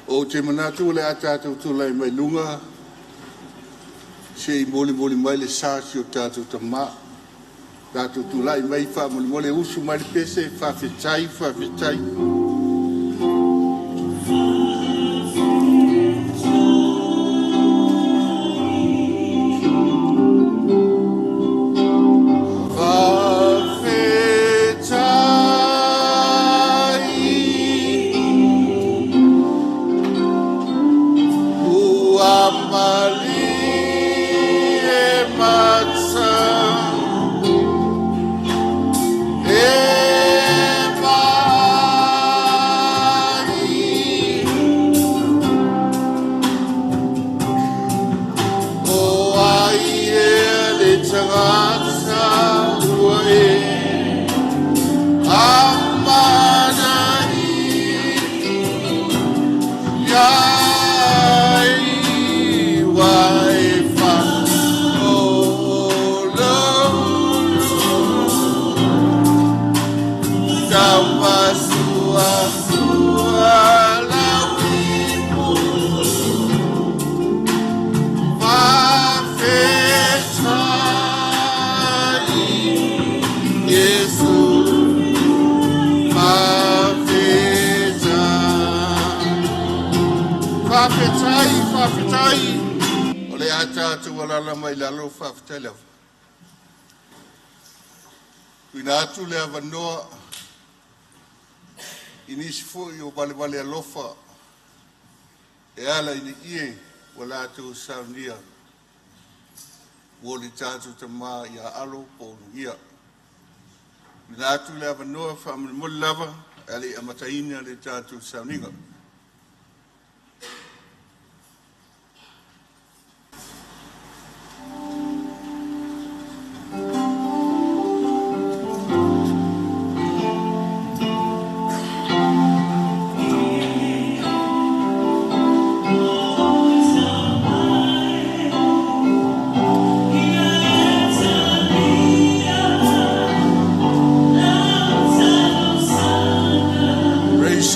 O te manatu le atatu tu lai mai lunga. Se moli mai le sasi o tatu tama. Tatu tu lai mai fa moli usu mai pese fa fitai. Ole atatu wala mai lalo faftela. Pinatu le avanoa inisfo yo bale alofa. E ala ini ie wala atu saunia. Woli tatu tama ya alo ponuia. Pinatu le avanoa famul lava ali amataina le tatu sauninga.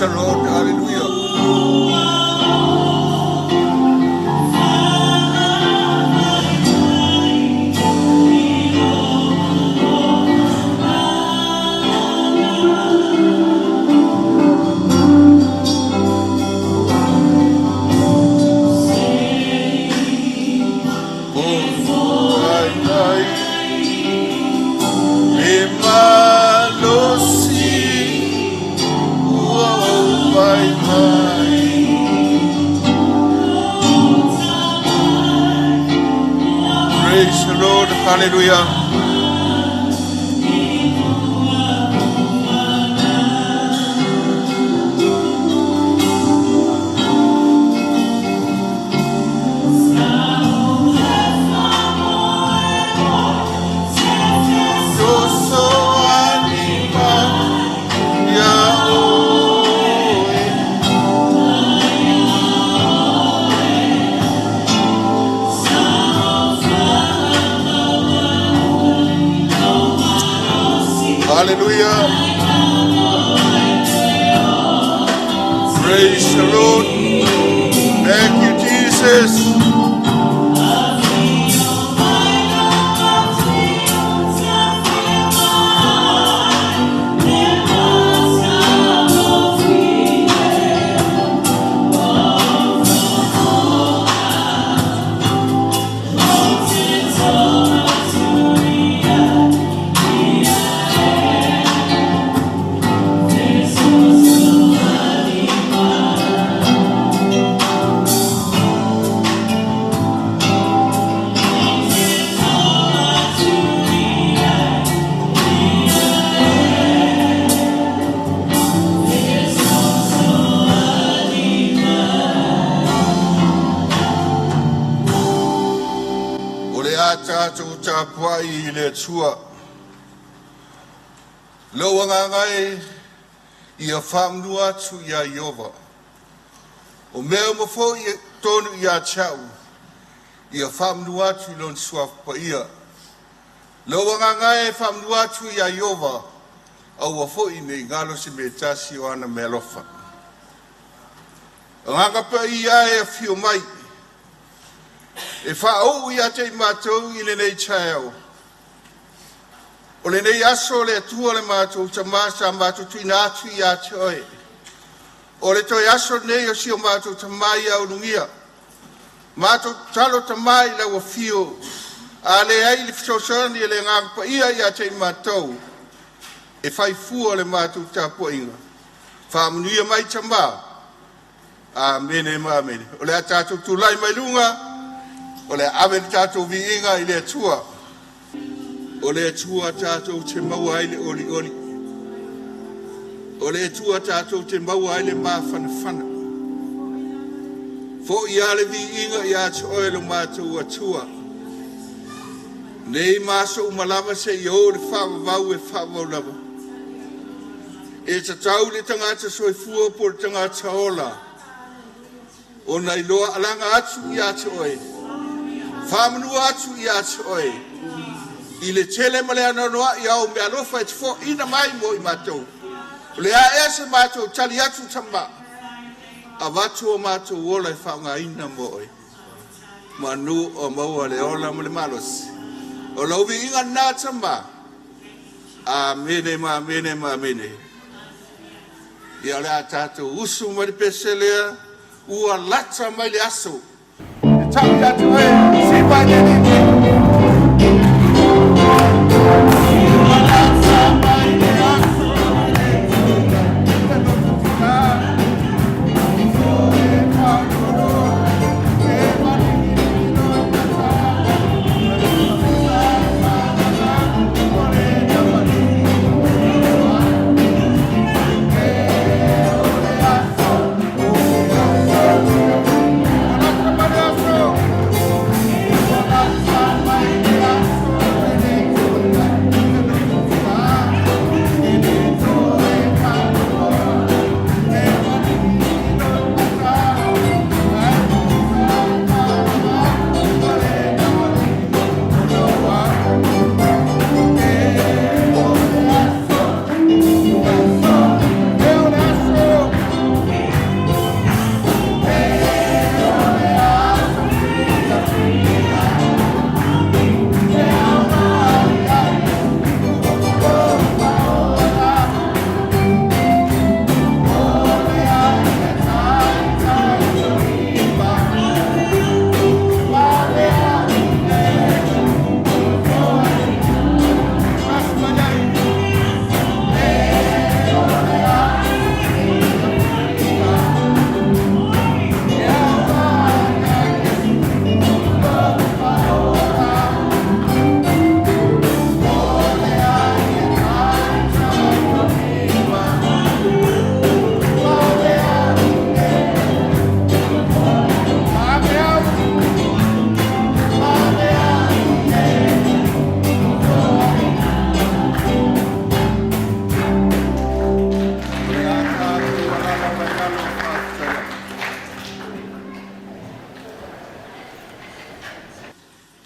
Lord, hallelujah. Praise the Lord, hallelujah. Hallelujah. Praise the Lord. Thank you, Jesus. Tapuai le tua lo ngai ia famnua tu ia Yova o mea mo fo ia tonu ia chau ia famnua tu lon suaf pa ia lo ngai famnua tu ia Yova au fo i nei ngalo si metasi o ana melofa Ngaka pa ia e fio mai. E whao ia te mātou i le nei chaiao. O le nei aso le atua le mātou ta māsa mātou tuina atu i ate oe. O le toi aso nei o si o mātou ta mai au Ulugia. Mātou talo ta mai la wa fio. A le ai le fisosani e le ngaka pa ia i ate mātou. E whai fua le mātou ta po inga. Whaamunuia mai ta maa. Amene ma amene. O le atatou tulai mai lunga. O le ave tatou vi inga i le atua. O le atua tatou te maua ai le oli oli. O le atua tatou te maua ai le mawhana whana. Fo i ale vi inga i ate oe lo mātou atua. Nei maso umalama se i o le whawavau e whawavau lava. E tatau le tangata soifua po le tangata ola. O nei loa alanga atu i ate oe. Whamanu atu i ate oe. I le tele ma le anonoa i au me alofa e te fo ina mai mo i mātou. O le a ea se mātou tali atu tamba. A watu o mātou ola e whaunga ina mo oe. Manu o maua le ola mo le malos. O lauvi inga nā tamba. Amene ma amene ma amene. Ia le a tātou usu ma le peselea. Ua lata mai le aso. E tau i atu e, si mai le nini. Ua lata mai le aso.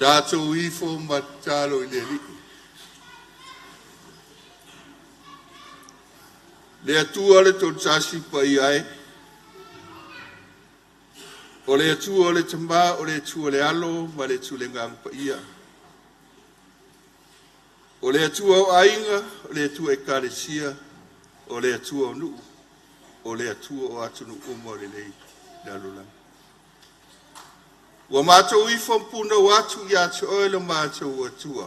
Tātou ifo matalo i le li. Le atua le tō tasi pa i ai. O le atua o le tamba, o le atua le alo, ma le atua le ngang pa ia. O le atua o ainga, o le atua e kāresia, o le atua o nuu, o le atua o atunu umo le lei, le alolang. Wa mātou i whampuna watu i atu oele mātou atua.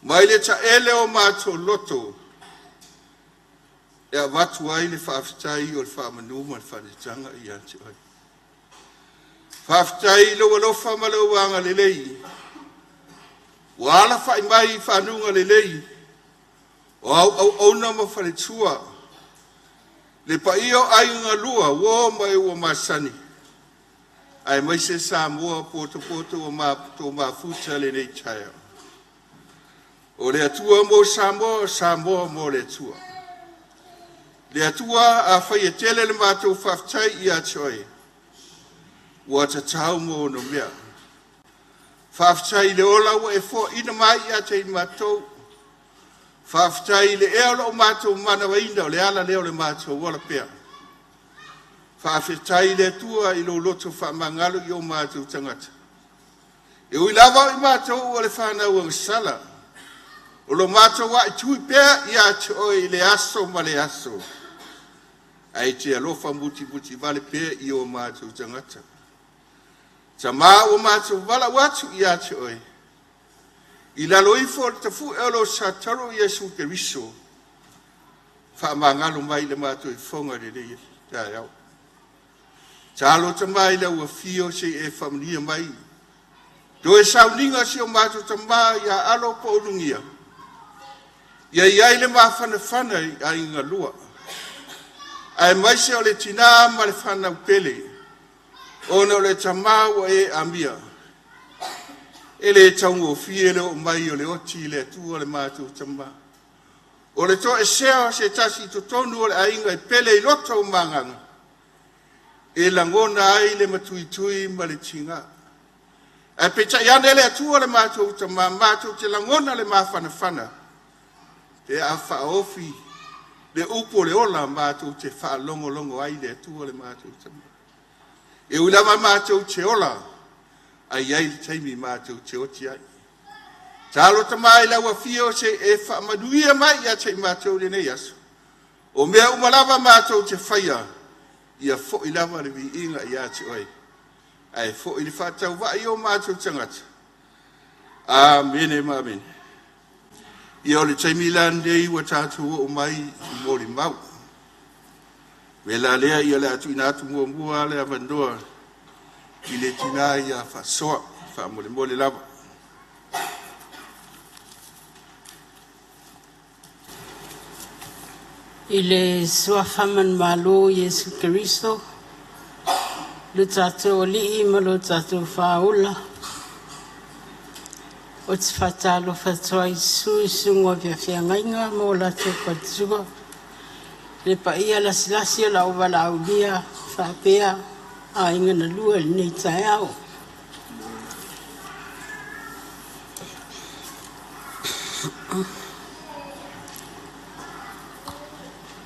Mai le ta ele o mātou loto. E a watu ai le whaafitai o le whaamanuma le whanitanga i atu oele. Whaafitai lo walofa ma lo wanga le lei. Wa ala whai mai whanunga le lei. O au auna ma whanitua. Le pa io ainga lua, wo mai o masani. Ai mai se Samoa poto o mafuta le nei chaya. O le atua mo Samoa mo le atua. Le atua a whai e tele le mātou whaftai i atoi. Ua tatau mo no mea. Whaftai le ola ua e fo ina mai i atei mātou. Whaftai le eo o mātou mana waina o le ala leo le mātou wala pea. whaafetai le tua I lo loto whaamangalo I o mātou tangata. E ui lava I mātou o le whanau ang sala. O lo mātou wa I tui pēr I atu o I le aso ma le aso. Ai te alofa muti vale pēr I o mātou tangata. Ta mā o mātou wala watu I atu oi. I lalo I fo te fu elo sa taro Yesu Keriso. Whaamangalo mai le mātou I whonga re re tai au. Ta alo ta mai le ua fio se e whamnia mai. Do e sauninga si o mātou ta mā ia alo po Ulugia. Ia iai le mā whana I inga lua. Ai mai se o le tina ma le whanau pele. Ona o le tamau e amia. E le taungo fie le o mai o le oti le atua le mātou tama. O le to e sea se tasi to tonu o le ainga I pele I loto o manganga. E langona ai le matuitui ma le tinga. E peta iane le atua le mātou tama, mātou te langona le mawhanawhana. Te a whaofi le upo le ola mātou te wha longo ai le atua le mātou tama. E ulama mātou te ola, ai ai taimi mātou te oti ai. Tālo tamai laua fio se e whaamanuia mai ia te mātou le nei aso. O mea umalava mātou te whaia, ia fo I lava le vi inga ia te oi. Ai fo I le whatau wa I o mātou tangata. Amen e mamen. Ia o le taimi landei wa tātou o mai I mori mau. Vela lea ia le atu inatu mua le avandoa I le tina ia whasoa, whaamole lava. I le sua whaman malo Yesu Keriso, le tātou li ma lo tātou whaula. O te whatalo whatoa I sunga via whiangainga mo la te patua. Le pa ia la silasi la o wala aulia whapea a inga na lua le nei tai au.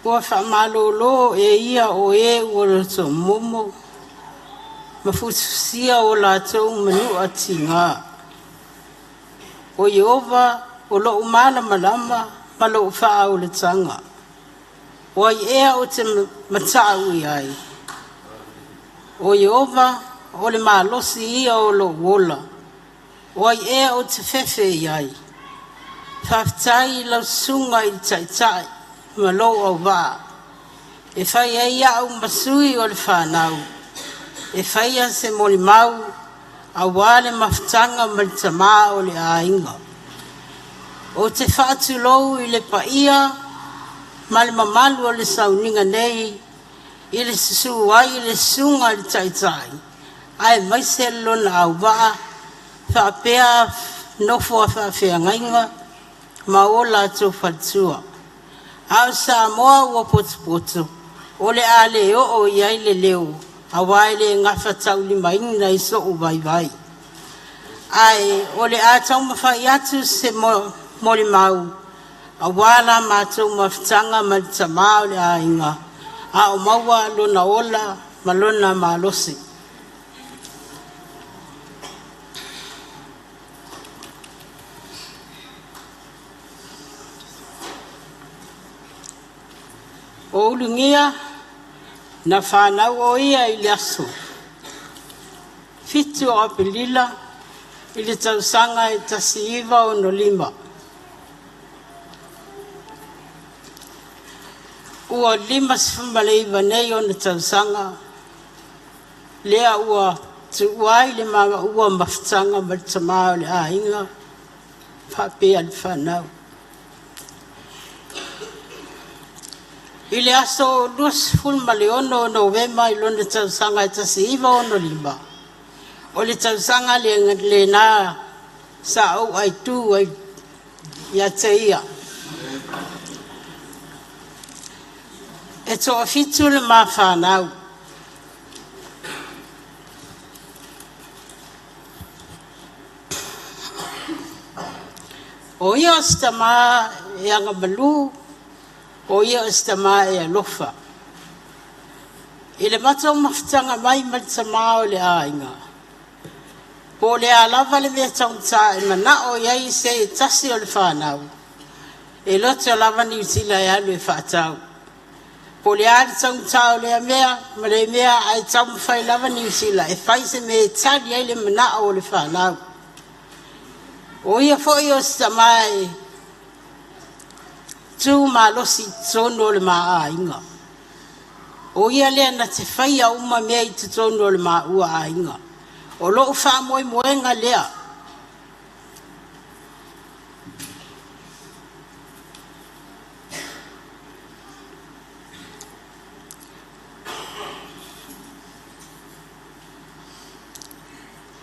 Ua whamalolo e ia o e ua rato momo. Mafutusia o la tau manu ati ngā. O Yehova o lo umana malama ma lo wha au le tanga. O ea o te matau I ai. O Yehova o le malosi ia o lo wola. O ea o te fefe I ai. Whaftai lau sunga I taitai ma lo au waa. E whai ai au masui o le whanau. E whai a se moli mau a wale maftanga ma le tama o le ainga. O te whaatu lou I le paia ma le mamalu o le sauninga nei I le susu ai le sunga le taitai. Ai mai se lona au waa whapea nofo a whawhea ngainga ma o la tō whatua. Au sa moa ua potu o le ale o iai le leo a waile ngafa tau lima inga I so u vai. Ai o le atau mawhai atu se mori mau a wala mātou mawhtanga ma le tamau le ainga a o maua lona ola ma lona malosi. O Ulugia na whanau o ia I le aso. Fitu o apelila I le tausanga I tasi iwa o no lima. Ua lima sifumale iwa nei o na tausanga. Lea ua tu uai le manga ua maftanga ma le tamao le ainga. Whapea le whanau. I le aso luas fulma le ono Novema I lona tausanga I tasi iwa o no lima. O le tausanga le na sa au ai tu ai ia te ia. E toa fitu le ma whanau. O ia stama e anga malu, o ia stama e alofa. I le matau mawhitanga mai malita o le ainga. Po le alava le mea taunta e mana o iai se e tasi o le whanau. E lote o lava ni utila e alu e whaatau. Po le ali taunta o le mea, ma le mea ai tau mwhai lava ni utila e whaise me e tali ai le mana o le whanau. O ia fo i o sta mai tu ma losi tono le maa inga. O ia lea na te whaia uma mea i te tono le maa ua a inga. O loo wha moe moenga lea.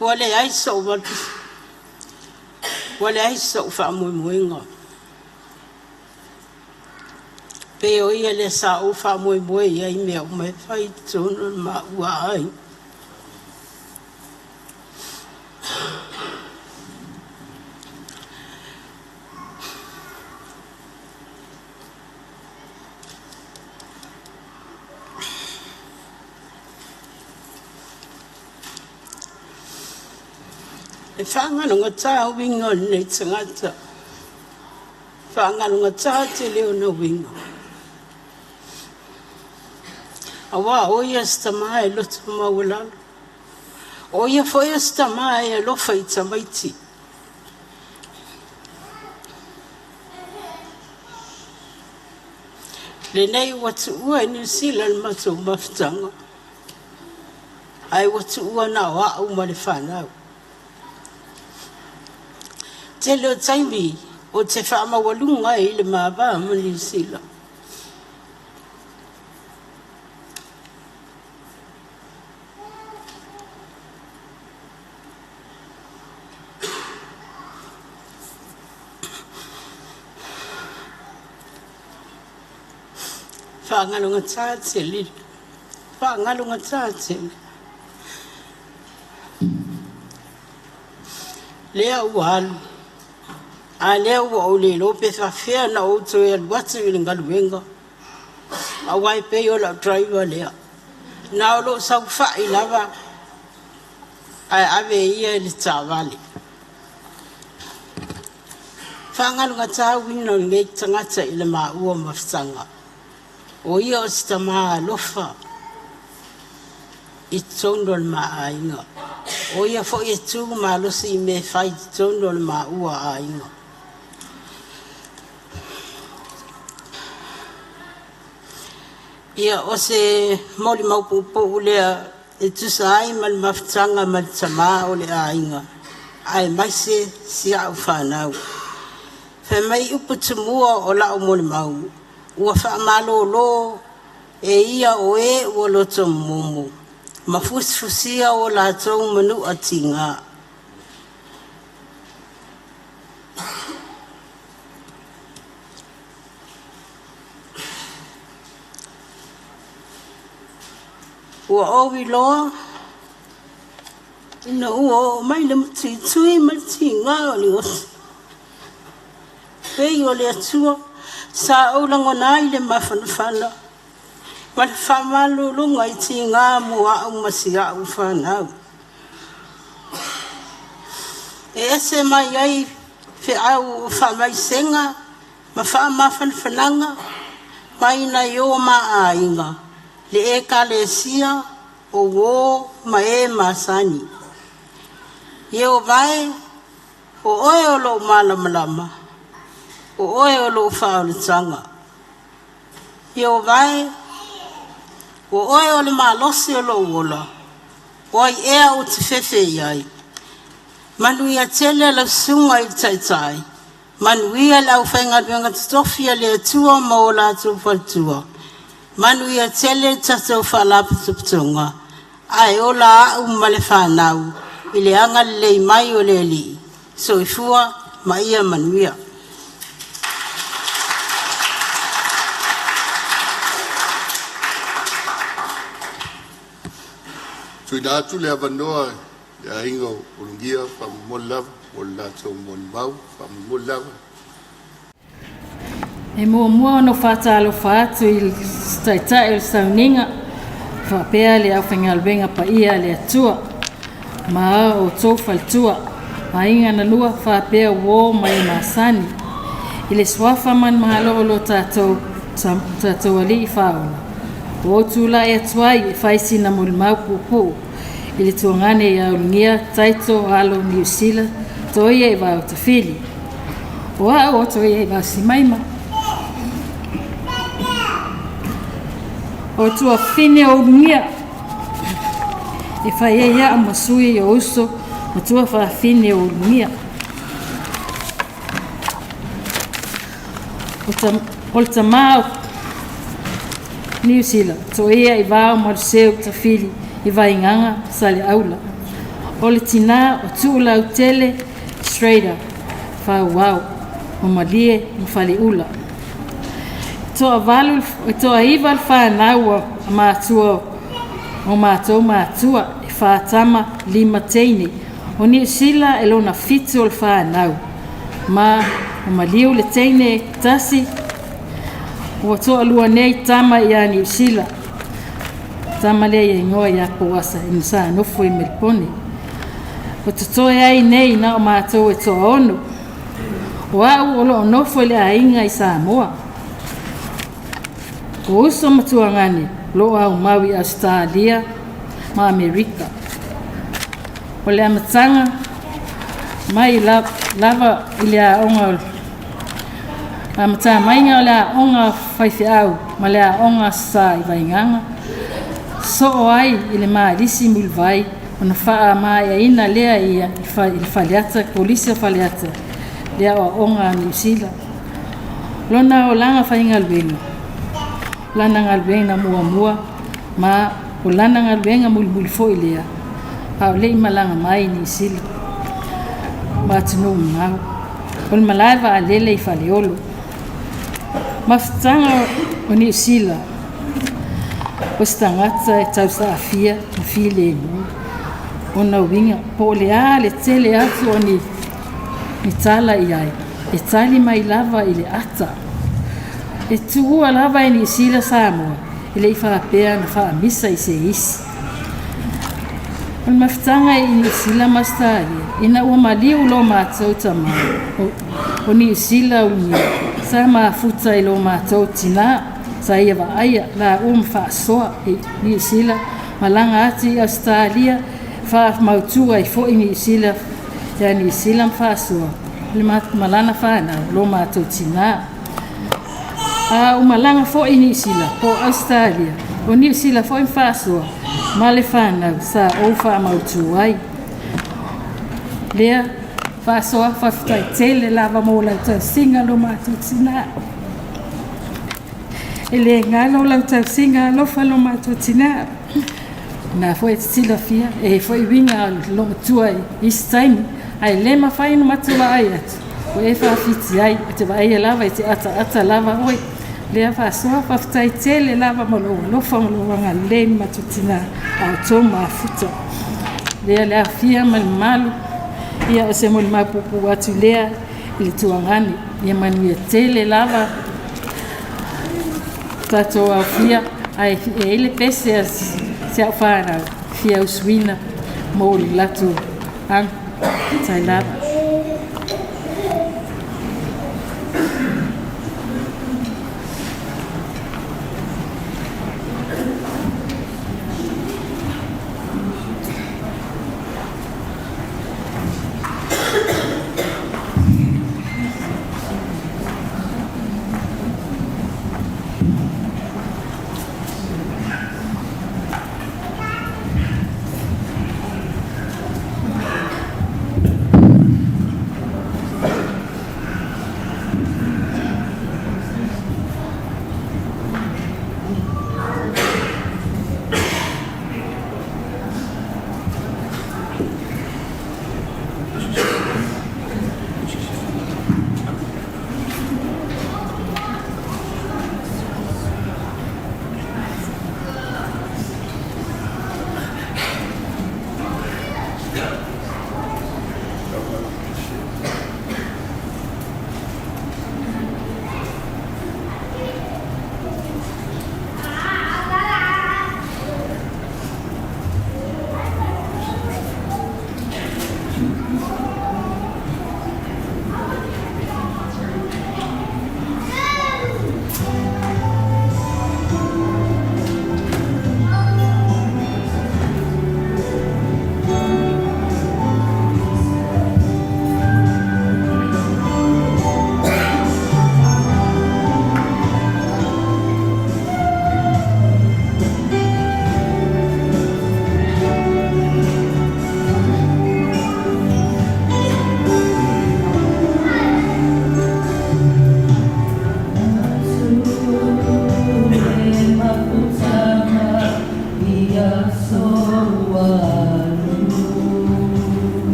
Wale ai so watu. Wale ai so wha moe moenga. Pe o ia le sa o wha moe moe ia i mea o mai whai tono le maa ua a inga. E whaangano ngā tā wingo nei tangata. Whaangano ngā tā te leo na wingo. Awa oia stamae loto mawalalo. Oia foia stamae e lofa i tamaiti. Le nei watu ua New Zealand mato mawhitanga. Ai watu ua na wa uma le whanau. Te leo taimi o te whaamawalunga i le maaba ma New Zealand. Whaangalunga tātele. Whaangalunga tātele. Lea ualu. A lea ua o le lope whawhea na o Toia watu i le ngaluenga. A wai pei o la driver lea. Na o lo sau whai lava. Ai ave ia le tāwale. Whaangalunga tāwina ngei tangata i le maua mawhitanga. O ia o sta maa lofa i tono le maa inga. O ia fo i tu maa losi i me whai tono le maa ua a inga. Ia o se moli maupupo ulea e tusa ai mal mawhitanga mal tamaa o le a inga. Ai maise si au whanau. Fe mai upu tumua o lao moli mau. Ua whaamalo lo e ia o e ua loto mumu. Mafusfusia o la tau manu atinga. Ua owi loa. Ina ua o mai le mati tui mati ngā o ni osi. Pei o le atua. Sa o lango nai le mawhanawhana. Wale whamalu lunga i ti ngā mua au masi au whanau. E ese mai ai whi au whamai senga, ma whamawhanawhananga, mai na yo ma a inga. Le e ka le sia o wo ma e ma sani. Ye o vai, o oe o lo malamalama. O oe o lo whaoletanga. I o vai, o oe o le malosi o lo wola. O ai ea o te whewhe iai. Manu ia tele la sunga i taitai. Manu ia lau whaingaruanga tofia le atua ma o la tu whaltua. Manu ia tele tato whalapa tuptunga. Ai o la au ma le whanau. I le anga le mai o le li. So i fua ma ia manuia. Tui nātu le avanoa ya hinga Ulugia whamulawa, molato monmau, whamulawa. E mua no whātalo whātu i Taito i Sauninga. whapea le au whaingalwenga pa ia le atua. Ma o tō whaltua, a inga na lua whapea wō mai masani. I le swafa man mahalo lo tātou ali i whaona. O tūla e atuai e whaisina mo le mau pupu. I le tuangane i Ulugia, Taito, alo New Zealand, Toia i wau tawhili. O Toia i wau simaima. O tua whine o Ulugia. E whai e ia amasui o uso, o tua wha whine o Ulugia. O le tamau New Zealand, Toia i wau mariseu tawhili i vainganga sa le aula. O le tina o tūla au tele, Schrader, whau wau, o malie i whale ula. Toa iwa le whanau a mātua o mātou mātua e whātama lima teine. O New Zealand e lona fitu o le whanau. Ma o maliu le teine tasi o toa lua nei tama i a New Zealand. Tama lea i ngoa i a poasa i nisa nofo i Melpone. O tutoe ai nei na o mātou e toa ono. O au o lo nofo le a inga i Samoa. O uso matuangane lo au maui Australia ma Amerika. O le amatanga mai lava i le a onga amatanga mai ngā le a onga whaifi au ma le a onga sa i vainganga. So o ai i le maa lisi mulvai o na wha maa ia ina lea ia i whaleata, polisi o whaleata lea o onga New Zealand. Lona o langa whainga luenga. Lana ngalwenga mua ma o lana ngalwenga mulmuli fo i lea. A o lei malanga mai New Zealand. Ma tunu mau. O le malaiva a lele i whaleolo. Mafutanga o New Zealand. O stangata e tausa a fia o file e nui. O na winga po le a le tele atu o ni tala i ai. E tali mai lava i le ata. E tuua lava i New Zealand Samoa. I le i whaapea na whaamisa i se isi. O mafutanga i New Zealand Mastaria. Ina ua maliu lo mātou tamau. O New Zealand unia. Sa maafuta i lo mātou tina. Sa ia wa aia la whaasoa i New Zealand. Malanga ati i Australia. Wha mautua i fo i New Zealand. Ia New Zealand whaasoa. Le malana whanau lo mātou tina. O malanga fo i New Zealand po Australia. O New Zealand fo i whaasoa. Ma le whanau sa o wha mautua ai. Lea whaasoa whaftai tele lava mo lau tau singa lo mātou tina. E le ngalo lau tau singa lo wha lo mātou tina. Nā fo e tila fia, e fo i winga lo matua i staimi. Ai le mawhai no matua ai atu. O e whaafiti ai, o te waia lava i te ata lava oi. Lea whaasoa whaftai tele lava mo lo whanga wanga leni mātou tina au tō maafuta. Lea fia malu. Ia o se mo le mapupu atu lea i le tuangani. Ia manuia tele lava. Tato au fia. Ai e ele pese se au whanau. Fia uswina mo le latu ang tai lava.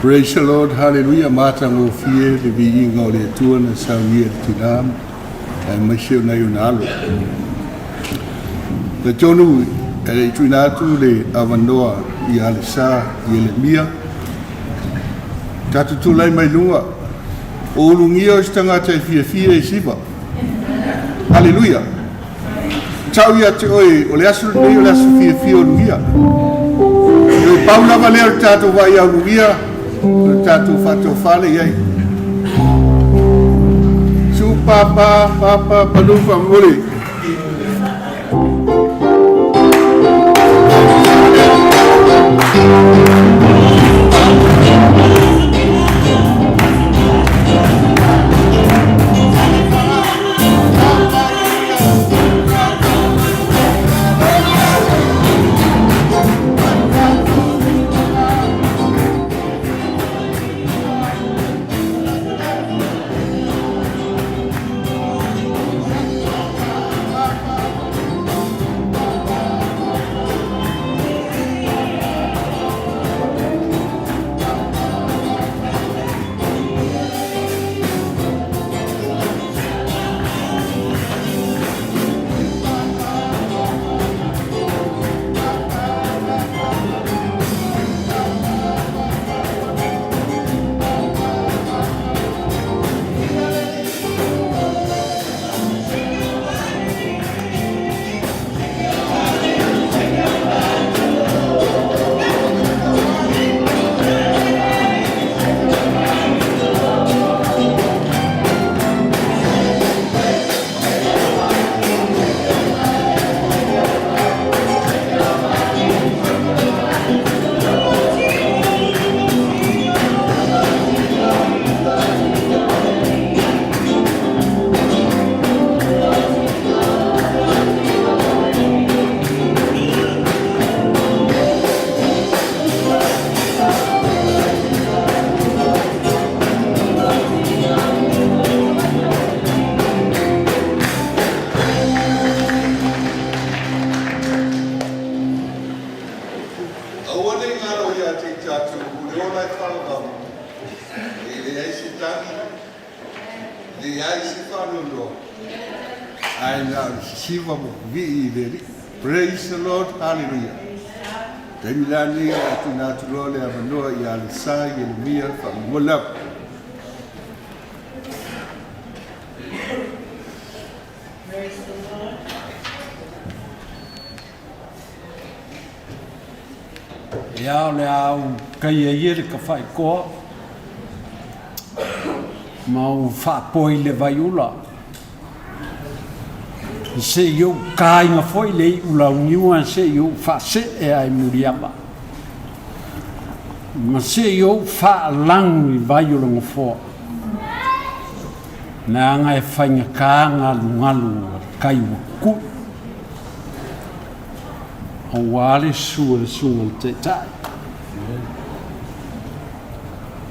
Praise the Lord, hallelujah. Matango fie de bi ingo le tuana sa ye tinam and monsieur na yunalo. The tonu ele tuinatu le avanoa I alisa Yeremia. Tatu tulai mai lunga. Ulugia stanga te fie siva. Hallelujah. Toia te oi o le asu nei o le asu fie ulugia. E Paula Valero tatu vai ulugia. Tatu fato fale yai. Su papa palufa mole. Lord. I now Shiva Viri. Praise the Lord. Hallelujah. Temilani atinatulole amanoa ya Lisa Yeremia from Molab. Ya le au kai ye ka fai ko mau fa poi le vaiula se yo kai nga foi le ula uniwa se yo fa se e ai muriaba ma se yo fa lang vaiula ngo fo na nga e fai nga ka ngalu kai ku o wale sua te tai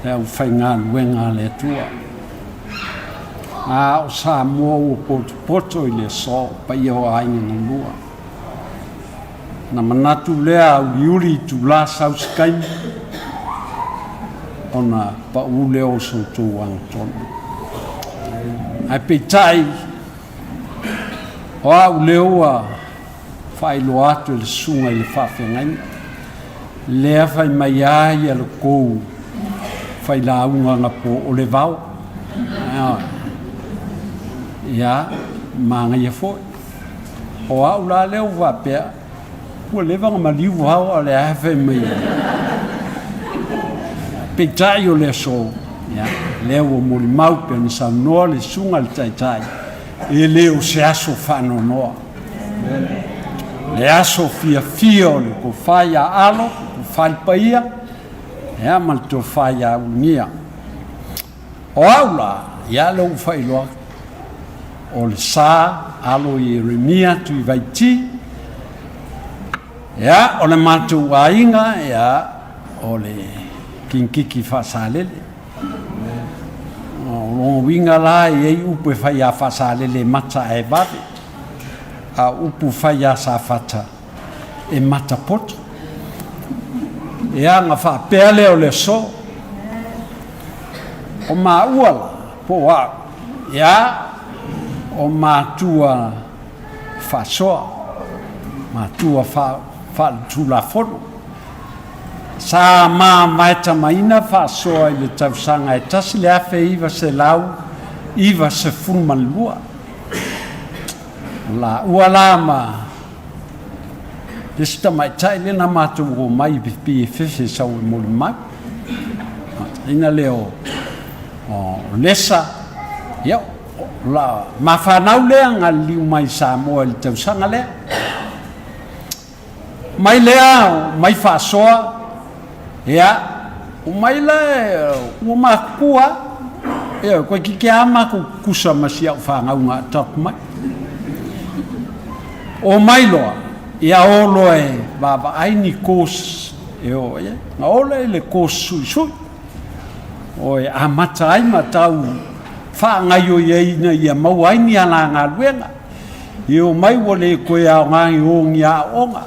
e au whainga luenga le tua a o sa mua o poto i le so pa i o ainga na lua na manatu lea au liuri tu la sauskai ona pa u leo so tu wang tonu ai pe tai o au leo a fai lo atu le sunga i le whawhengai lea fai mai ai a le kou fai la unga nga po o le vau ia manga ia foi o au la leo wapea ua lewa nga maliu vau a le hawhe mai pe tai o le so ia leo o mori mau pe ni sa noa le sunga le tai tai e leo se aso whano noa le aso fia le ko fai a alo ko fai paia e mal to fai a unia o aula ia lo fai lo o le sa alo Yeremia tu vaiti ia o le matu ainga ia o le kinkiki fasalele o winga la e upe fai a fasalele mata e vave a upu fai a sa fata e mata poto e a nga fa pele o le so o ma uala po a ia o ma tua fa soa ma tua fa tu la fono sa ma maita maina fa soa i le tausanga e tasi le afe iwa se lau iwa se fulman lua la uala ma desta mai tai le na matu o mai pi fese sa o mo mai ina leo o lesa yo la ma fa na le nga liu mai sa mo el tau sanga le mai lea mai fa soa ya o mai le o ma kua e ko ki ama ku kusa masia fa nga nga top mai o mai loa ia olo e baba ai ni kos e o ia na ole le kos sui o e amata ai matau fa nga yo ye na ia mau ai ni ala nga luenga io mai wole ko ia nga o ngia onga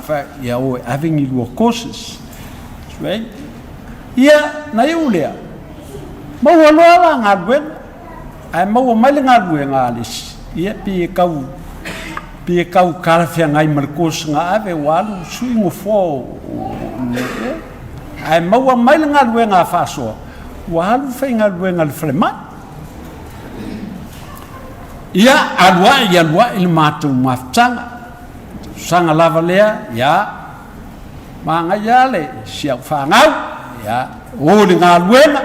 fa ia o having you courses right ia na iulea mau ala nga luenga ai mau mai nga luenga alis ia pi kau kalafia ngai marcos nga ave walu suingo fo ai mau mai nga luenga faso walu fenga luenga le flema ia alwa il matu maftanga sanga lavalea ya manga yale sia fangau ya o le nga luenga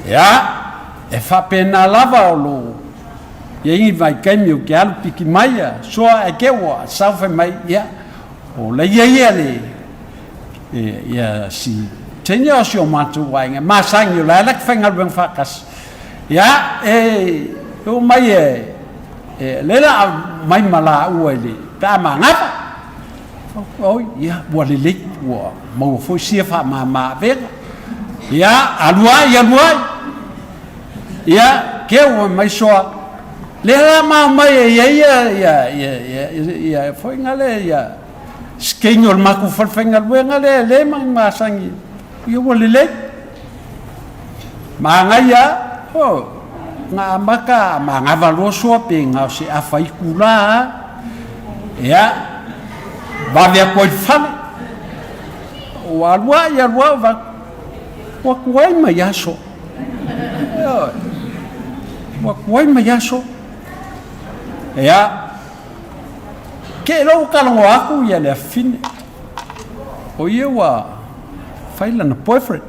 ya e fa pena lava lo ye vai kemio ke al piki maia so e ke wa saufe mai ya o le ye le ya si tenyo sio matu wainga masangi la lak fengal ben fakas ya o mai le la mai mala uele ta mangapa o ya wale lik wa mo fo sia fa ma ve ya alwa ya ke wa mai so le la ma mai ya foi ngale ya skenyol maku fal fengal we ngale le ma sangi yo wole le ma ngaya o nga maka mangava lo so pe nga se afai kula ya va via ko fale wa va wa kuai ma yaso wa kuai ma yaso ya ke lo kalongo aku ya le fin o ye wa faila na boyfriend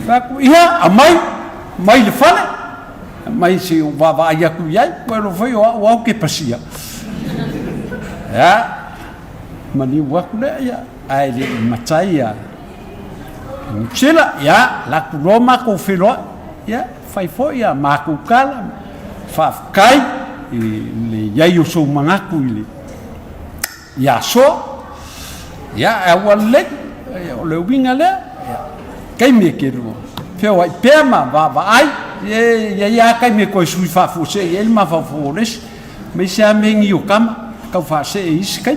fa ku ya mai le fale mai si va ya ku ya pero foi o que pasia ya mani wa ku ya ai le mataya sila ya la ku roma ko filo ya fai fo ya ma ku kala fa kai le ya yo so mangaku ile ya so ya awale le winga le kai me kero feo ai pema va ai ya kai me ko sui fa fu se el ma fa fu les me sa mengi yo kama ka fa se is kai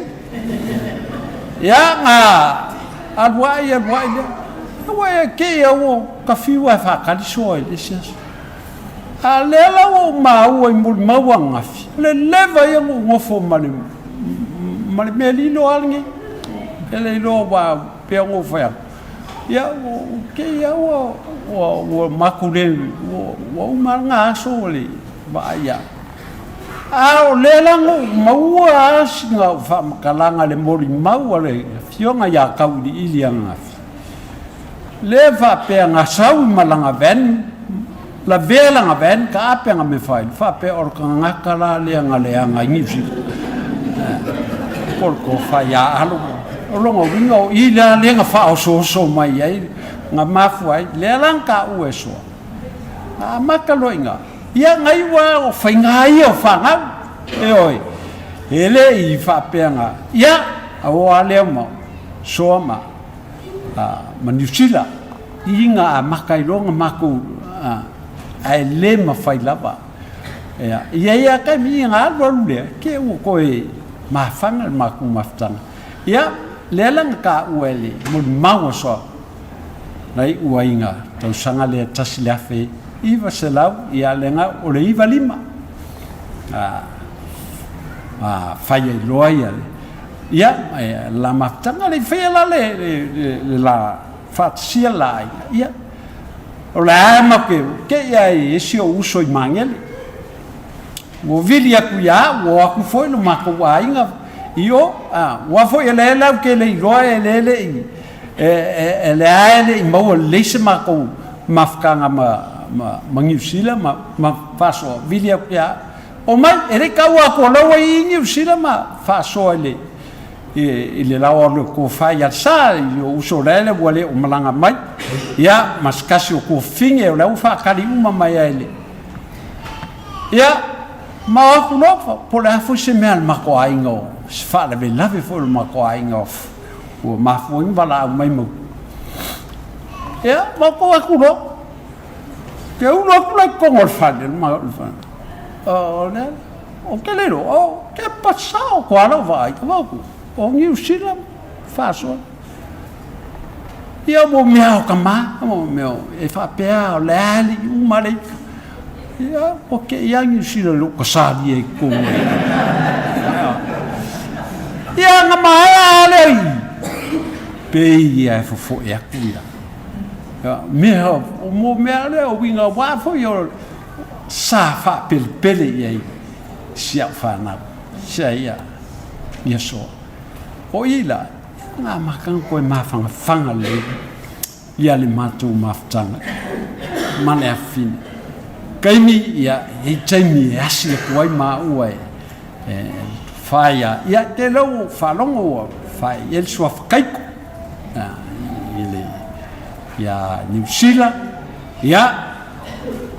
ya nga alwa ke ya wo ka fi wa fa ka di so ile sis alela wo ma wo mul ma wanga fi le leva ya wo fo mali meli lo alngi ele lo ba pe ngo fa ya ke ya wo makule wo ma nga so le ba ya a o lela ngo ma singa fa kalanga le mori ma le fionga ya ka uli ilianga leva pe nga sau malanga ben la vela nga ben ka ape nga me fai fa pe or ka nga kala le nga ngisi por ko fa ya alo longo wingo ila le nga fa so mai ai nga mafu ai le lang ka ueso a makalo inga ia ngai wa o fa ngai o fa nga e oi ele I fa pe nga ia o ale mo so ma manusila inga makai longa maku ai le ma fai lava ia ka mi nga lo le ke o ko e ma fanga ma ku maftanga ia le lang ka uele mo mau so nai uainga tau sanga le tasilafe iva selau ia lenga o le iva lima fai loia ia la maftanga le fai la fatsia la ia ola ma ke ia isi o uso I mangel o vilia ku ya o aku foi no mako ainga io wa foi ele la ke le roe ele ele ele mo le se mako mafkanga ma mangiusila ma faso vilia ku ya o mai ele ka wa ko lo I ngiusila ma faso ele ile la o ko fa ya sa o uso lele wale o malanga mai ya maskasi o ko finge o la ufa kali uma mai ele ya ma ko no po la fu se me al ma ko aingo fa la be la be fo ma ko aingo o ma fu in bala mai mo ya ma ko ku no ke uno ko la ko ngol fa del ma o ne o ke le o ke passao ko ala vai ko o New Zealand faso ia mo mea kama mo meo e fa pea lali uma le ia o ke ia New Zealand lo ko sabi e ko ia nga mai le pe ia fo ia ku ia mea o mo mea le o winga wa fo yo sa fa pele ia sia fa na sia ia so o ila nga makang ko mafanga le ia le matu maftanga mane afin kaimi ia e taimi asi ko ai ma uai faia ia te lo falongo fai el so kai ile ia New Zealand ia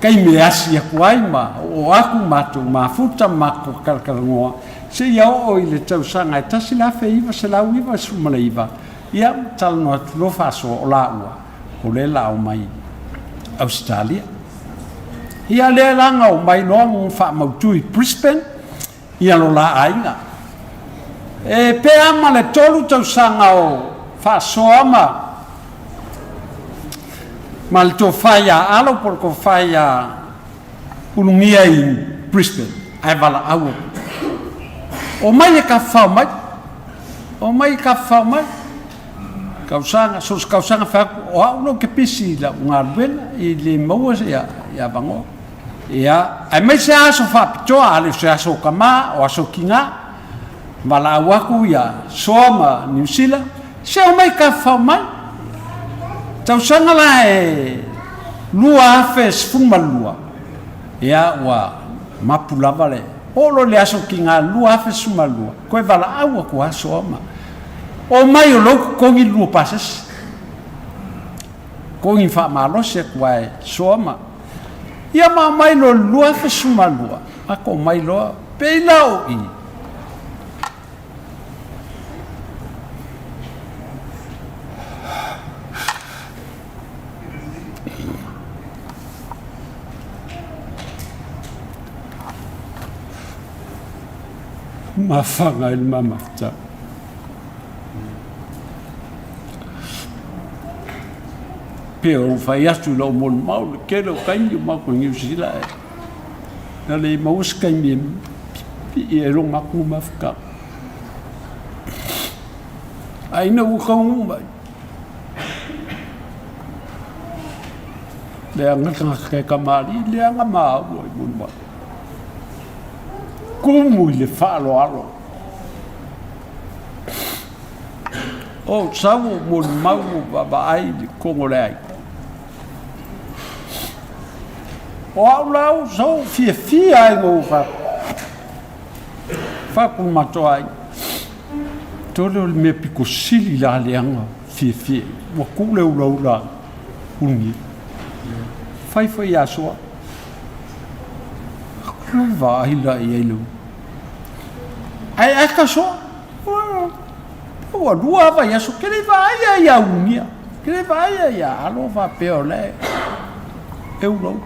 kaimi asi ko ai ma o aku matu mafuta mako kalkalngo se ia o ile tau sanga tasi la fe iva se la uiva sumala iva ia tal no lo faso o la ua o le la o mai Australia ia le langa o mai no fa mautui Brisbane ia lo la ainga e pe ama le tolu tau sanga o faso ama mal to faya alo por ko faya Ulugia in Brisbane, ai wala au. O mai e ka whao mai, o mai ka whao mai, kausanga, sos kausanga whaku, o au no ke pisi la ngā ruena, I le maua se ia bango. Ia, ai mai se aso whapitoa, ale se aso kama, o aso kinga, wala au aku ia soa ma New Zealand, se o mai ka whao mai, tausanga la e lua afe sfuma lua, ia wa mapulava le, olo le aso kinga lua afe sfuma lua, koe wala au aku aso ama, o mai o loko kongi lua pasas, kongi wha malose kuai soa ma, ia ma mai lo lua afe sfuma lua, ako mai loa, peilao I. Mafanga il mamafta. Pero fai atu lo mon mau ke lo kanyu ma ko New Zealand. Na le maus kanyu I ero maku mafka. Ai no ko ma. Le anga ka kamali le anga ma mo mo. Como le falo alo o sabu mon mau baba ai como le ai o au so fia ai mo fa com mato ai todo me pico sili la leanga fia mo kule ula ungi fai a sua vai lá e ele ai ka so o lua vai aso que ele vai ai a unia que ele vai ai a lo va peole eu não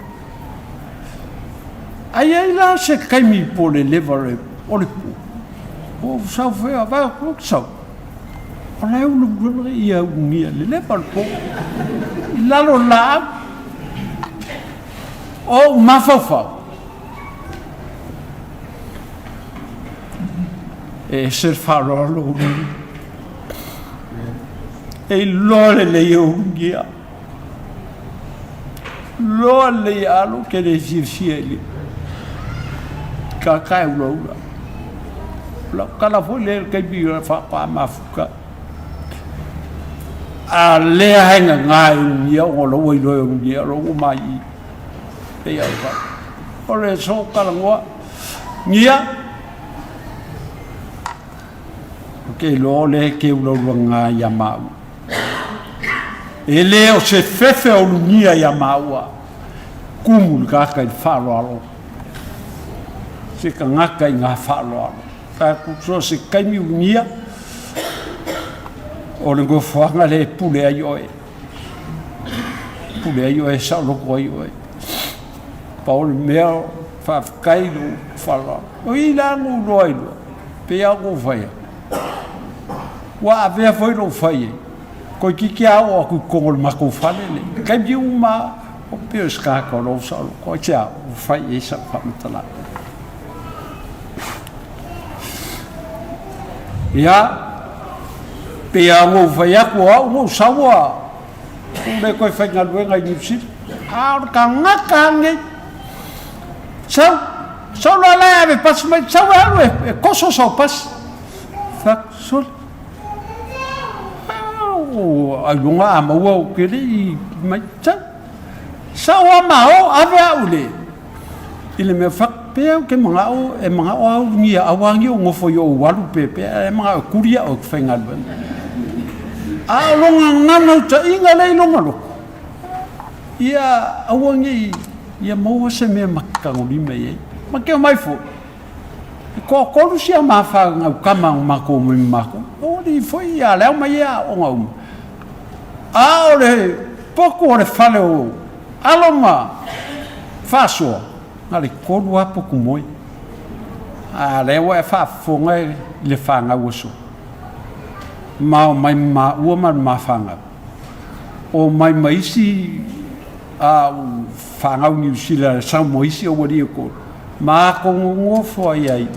ai lá se cai mi por le lever o sa foi a vai o so olha eu não ia unia le lever po lá lo lá o mafofa e ser farolo e lole le Ulugia lole alo che le circieli kakai ulola la kala fole ke bi fa pa mafuka a le hanga ngai ia o lo wei lo Ulugia lo mai e ia fa ore so kala ngwa nia ke lo le ke ulo nga ya mau ele o se fefe o lunia ya mau kumul ka ka falo alo se ka ngaka nga falo alo ka ku so se ka mi unia o le go fanga le pule ayo sa lo ko ayo paul meo fa kai do falo o ila no loilo pe algo vai wa ave foi lo fai ko ki a o ku ko ma ko fale le ka bi uma o pe ska ko lo sa ko cha o fai esa pa mtala ya pe a mo fai ko o sa wa me ko fai ngal we ngai nipsi a ka ngaka nge sa lo la ave pas me sa wa ko so pas fa sol a lunga a maua ke le mai sa wa mao ave ule ile me fa pe ke manga o ni a wangi o ngofo yo walu pe e manga kuria o fenga ben a longa ngana ta inga le longa lo ia a wangi ia mo se me makka ngoli me ma ke mai fo ko lu sia ma fa nga kama ma ko mi ma ko o di foi ia le ma ia o nga a ole poco le fale o aloma faso ali ko lu apo ku moi a le wa fa fo nga le fa nga woso ma mai ma o ma fanga o mai si whangau New Zealand sa moisi o wari ko ma ko ngofo ai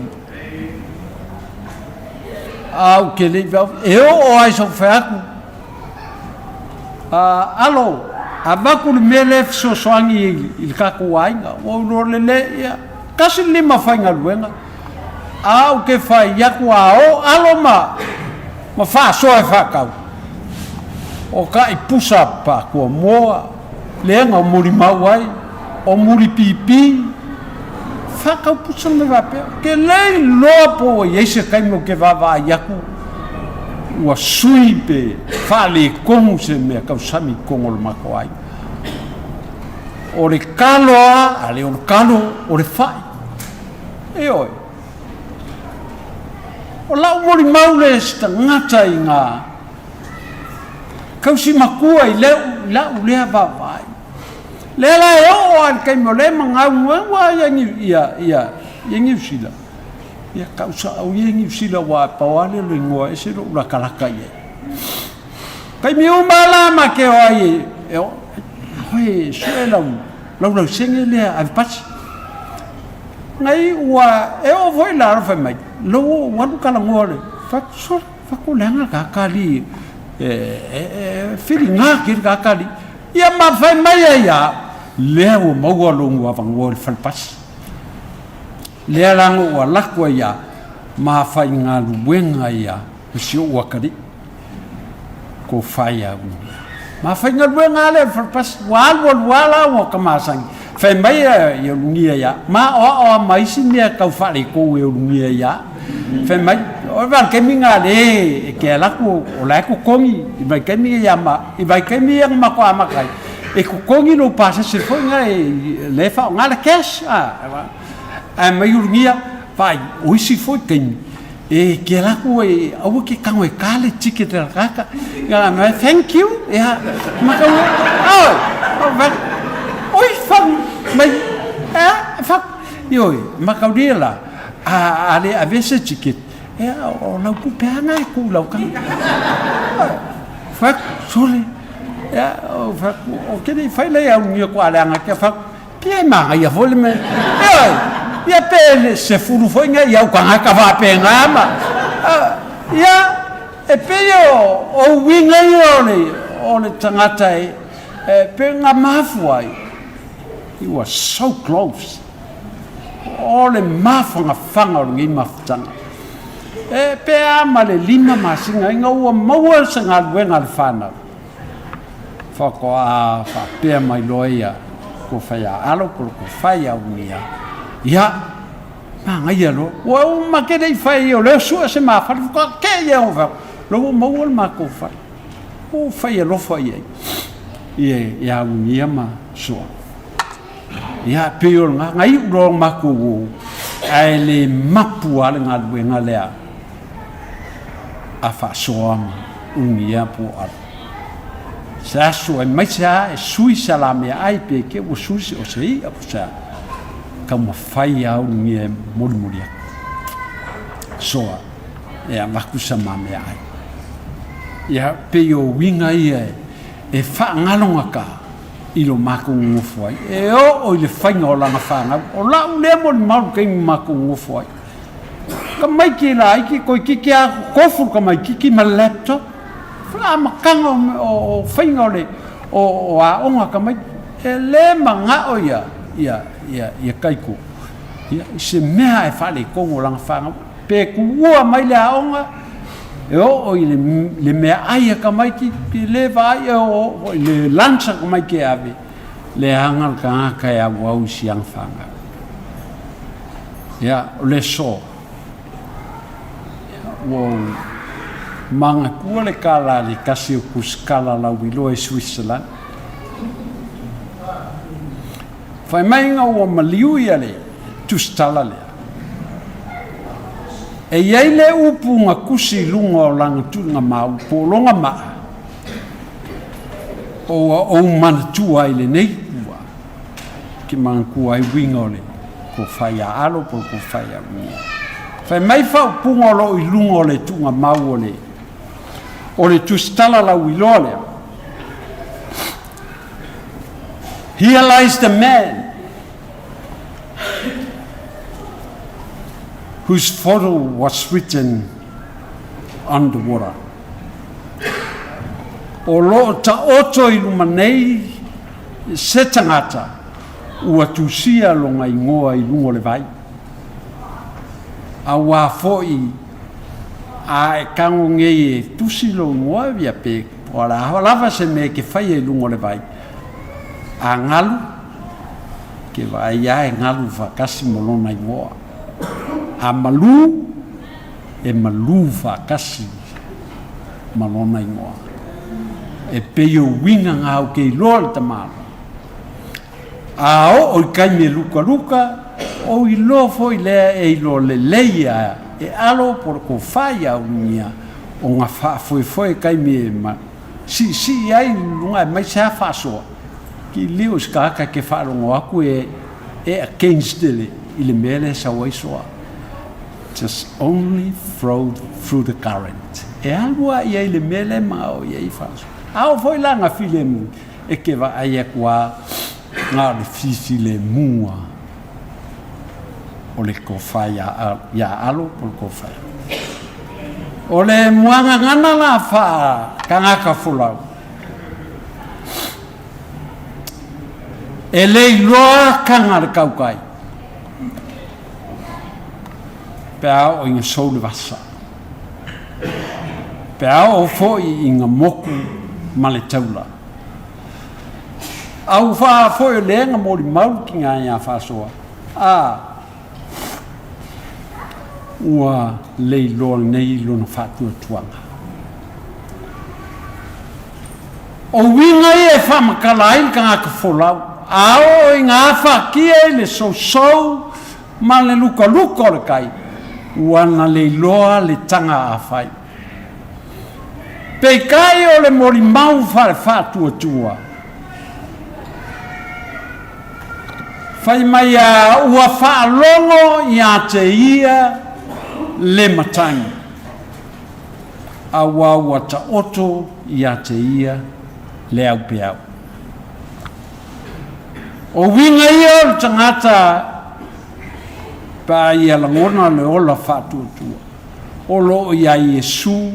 au ke le o ai so faku alo abaku mele so soangi il kakuainga o lele ya kasi lima fainga luenga au ke fai yaku ao alo ma fa so e fa kau o ka i pusa pa ko moa lenga o muri mawai o muri pipi fa kau pusa me va pe ke le lopo yese kai mo ke va yaku wa suipe fa le komu se me ka sami kongol makoai o le kalo ale o kalo o le fai e oi o la muri maule sta ngata inga kausi makua i la ulea va vai le la o an kai mo le manga wa yangi sila ya kausa au yangi sila wa pawale le ngoa ese lo la kalaka ye kai mi umala ma ke oi oi suela la sengele a pas ngai wa o voi la fa mai lo wa kala ngore fa ko lenga ka kali filinga kir ka kali ia ma fai mai ia leo mo lo ngwa vangol fal pas le lango wa lakwa ia ma fai nga luenga ia sio wa kali ko fai ya ma fai nga luenga le fal pas wala wa kamasang fai mai ia lungia ia ma o mai sinia ka fai ko ia lungia ia fai mai o van ke minga le ke la ko o la ko kongi i vai ke mi ya ma i vai ke mi yang ma ko amakai e ko kongi no pasa se foi nga le fa nga la cash mai urmia vai o si foi ken e ke la ko e au ke ka ngoi kale ticket la kaka nga ma thank you ya ma ka o va oi fa mai fa yo ma ka dila ale avesse ticket o lau pupeana ku lau kan fak sole ya fak o ke ni fai le au ni ko ala nga ke fak ke ma ya vole me ya pe se furu foi nga ya ko nga ka va pe nga ma ya e pe yo o winga yo le tangata pe nga mafuai he was so close ole mafunga fanga ngi mafutanga pe ama le lima masinga inga ua maua sanga luenga le whana whako fa pe mai loia ko whaia alo ko whaia unia ia ma ngai alo ua ma ke dei whai o leo sua se ma whai ko ke ia o whau lo maua le ma ko whai o whaia lo whai ia unia ma sua ia pe o ngai urong ma ko ai le mapu ale ngā luenga lea a fa soam unia po a sa so e mai sa e sui salame ai pe ke o sui o sei a sa ka mo fai au ni murmuria so e a makusa mame ai ia pe yo winga ia e fa ngalonga ka ilo mako ngofoi e o le fai ngola na fanga o la le mo mal ke mako ngofoi kamai ki la ki ko ki a kofu kamai ki ma laptop fra ma kanga o fainga le o a onga kamai le manga o ia kaiko ia se mea e fale kongo lang fanga pe ku ua mai le onga e o le mea ai kamai ki le vai o le lancha kamai ki ave le hangal ka ya wau siang fanga ia le so wow manga kua le kala le kasi o kuskala la wilo e Switzerland fai mai nga ua maliu ia le tustala le e iai le upu nga kusi lunga o langa tu nga mau polonga ma o mana tu ai le nei ua ki manga kua ai winga o le ko fai a alo po ko fai a winga fai mai fa punga lo i lungo le tunga mau o le tustala la wilole Here lies the man whose photo was written on the water. O lo ta oto i luma nei se tangata ua tusia longa ingoa i lungo le vai. A wā foi a e kango ngei e tusi lo ngoa via pe o la lava se me ke fai e lungo le vai. A ngalu ke vai a e ngalu vakasi molona ingoa. A malu e malu vakasi molona ingoa. E peo winga ngau ke loa te mara. A o i kai me luka luka, o i lo foi lea e i lo le leia e alo por ko fai au nia o ngā wha foi kai me ma si ai lunga mai sa fa so ki leo skaka ke fa longo aku e against le i le mele sa wai soa. Just only through the current. E alua i le mele ma o i fa so. Au foi langa filemu e ke va ai kwa ngā le fifi le mua o le kofai ya alo po le kofai. O le muanga ngana la fa kangaka fulau. E le iloa kanga le kaukai. Pea o inga sou le vasa. Pea o foi inga moku ma le taula. Au wha foi lenga mori mau ki ngā ia whasoa. Ua leilo nei lona whatua tuanga. O winga e whamakalain ka ngā ka wholau. Ao i ngā whakia i le sou ma le luka o le kai. Ua na leiloa le tanga a whai. Pei kai o le mori mau whatua tua. Fai mai a ua whaalongo i a te ia le matangi. A ua ta oto i a te ia le au peau. O winga ia o tangata pa ia langona le ola whatuatua. O lo i a Iesu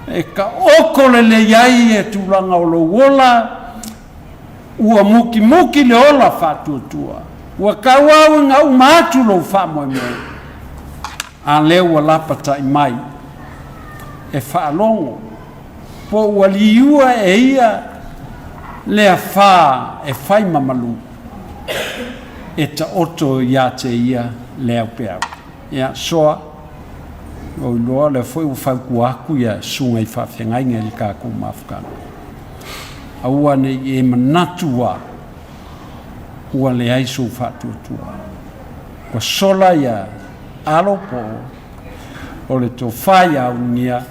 e ka oko le iai e tūlanga o lo wola ua muki le ola whatuatua. Ua kauau ngā umatu lo whamoe moe. A leo ua lapata i mai. E whaalongo. Po ua liua e ia lea wha e whai mamalu. E ta oto ia te ia lea peau. Ia soa. O loa le foi u whauku aku ia sunga i whawhengai ngā li kākou mawhukanga. Aua ne e manatua ua le aiso whatuatua. Kua sola ia alo po o le tō whai au nia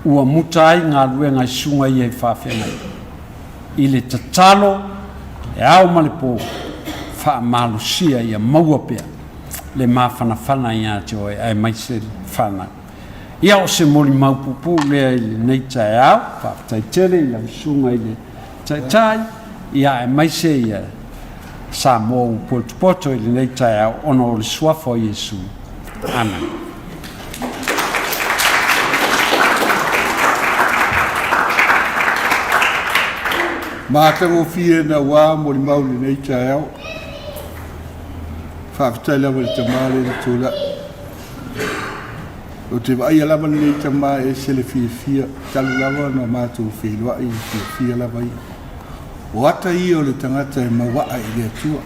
ua mutai ngā ruenga i sunga i e whawhengai. I le tatalo e au male po wha malusia ia maua pea le mawhanawhana i a te oe ai maise whana. Ia o se mori maupupu lea i le nei tae au, whaatai tere i lau sunga i le tai, ia e maise ia sa mō upotupoto i le nei tae au, ono o le suafo Iesu. Amen. Mātango fie na wā mori mau le nei tae au. Whaatai lawa le tamale le tōla. O te vai lava nei tama e se le fia talu lava na mātou whelua i fia lava i. O ata i o le tangata e mawaa i le atua.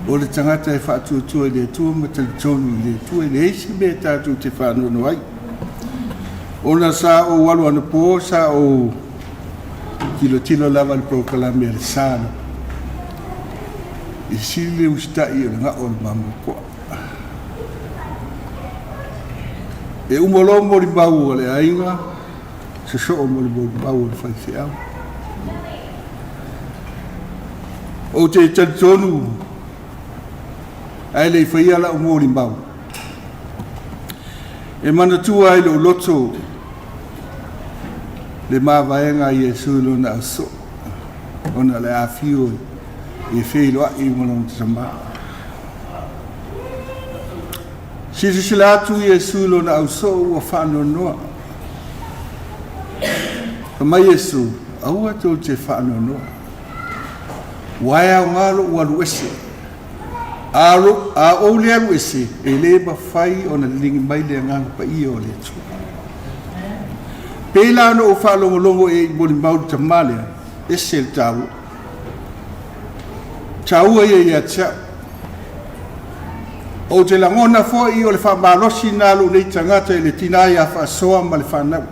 O le tangata e whaatua i le atua ma tali tonu i le atua i le eisi me tātou te whanono ai. O na sa o walu ana pō sa o tilo lava le prokalame le sāna. I sili ustai o le ngā o le mamu koa. E umolo mori bau o le ainga, se so o mori bau o le whaise au. O te tonu, ai le whaia la o mori bau. E manatua ai le o loto, le mawaenga i e suilo na aso. ona le afio e feiloa i molong tama sila atu Yesu lona au so ua whaanonoa ma Yesu aua tō te whaanonoa wai au ngalo ua luese a o le luese e le mawhai o na lingi mai le ngang pa i o le tu pēla no o whaalongolongo e i boni mauri tamalea e se le taua ia tia o te langona fo i o le whamalosi nā lo nei tangata e le tinai a whaasoa ma le whanau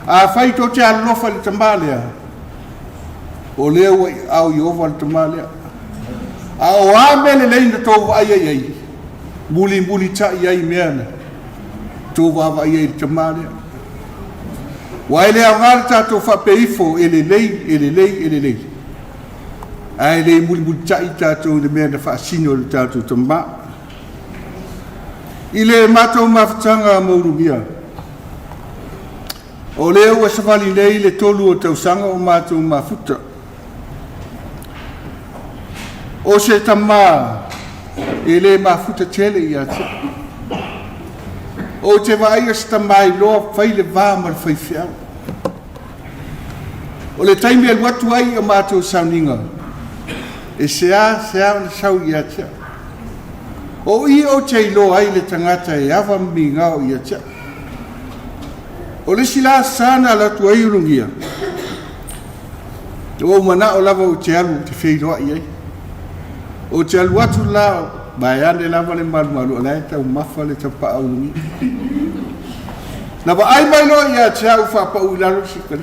a whai tō te alofa le tamalea o leo au i ofa le tamalea a o amele leina tō ai muli tai ai meana tō wawa ai le tamalea Wai le ngāle tātou whapeifo e le lei. Ai le muli tai tātou le mea na whaasino le tātou tamba. I le mātou mawhatanga mo Ulugia. O leo e sawali lei le tolu o tausanga o mātou mawhuta. O se tama e le mawhuta tele i ata. O te vai o sta mai loa fai le vā ma le fai fiau. O le taimi e luatu ai o mātou sauninga. E sea na sau i atia. O i o te ilo ai le tangata e awa mi ngao i atia. O le sila sana latu ai Ulugia. O mana o lava o te alu te wheiroa i ai. O te alu atu lao Mai ane lava le malu alai tau mafa le tapa au ngi. Lava ai mai lo ia tia ufa pa ulalo sikali.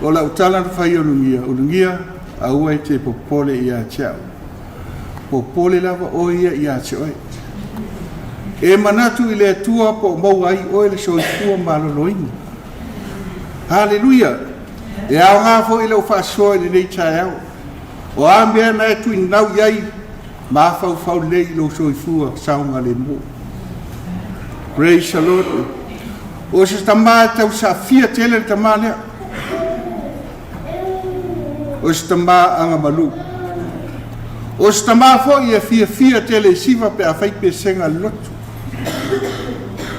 Ola utala fai Ulugia au ai te popole ia tia. Popole lava o ia tia oi. E manatu i le tua po mau ai o le soifua maloloinga. Hallelujah. E au ngā fo i le ufa soa i nei tai au. O ambea na e tui nau iai ma fau lei lo soifua saunga le mo. Praise the Lord. O se tama tau sa fia tele le tama lea. O se tama anga malu. O se tama fo i e fia tele siva pe a fai pe senga lotu.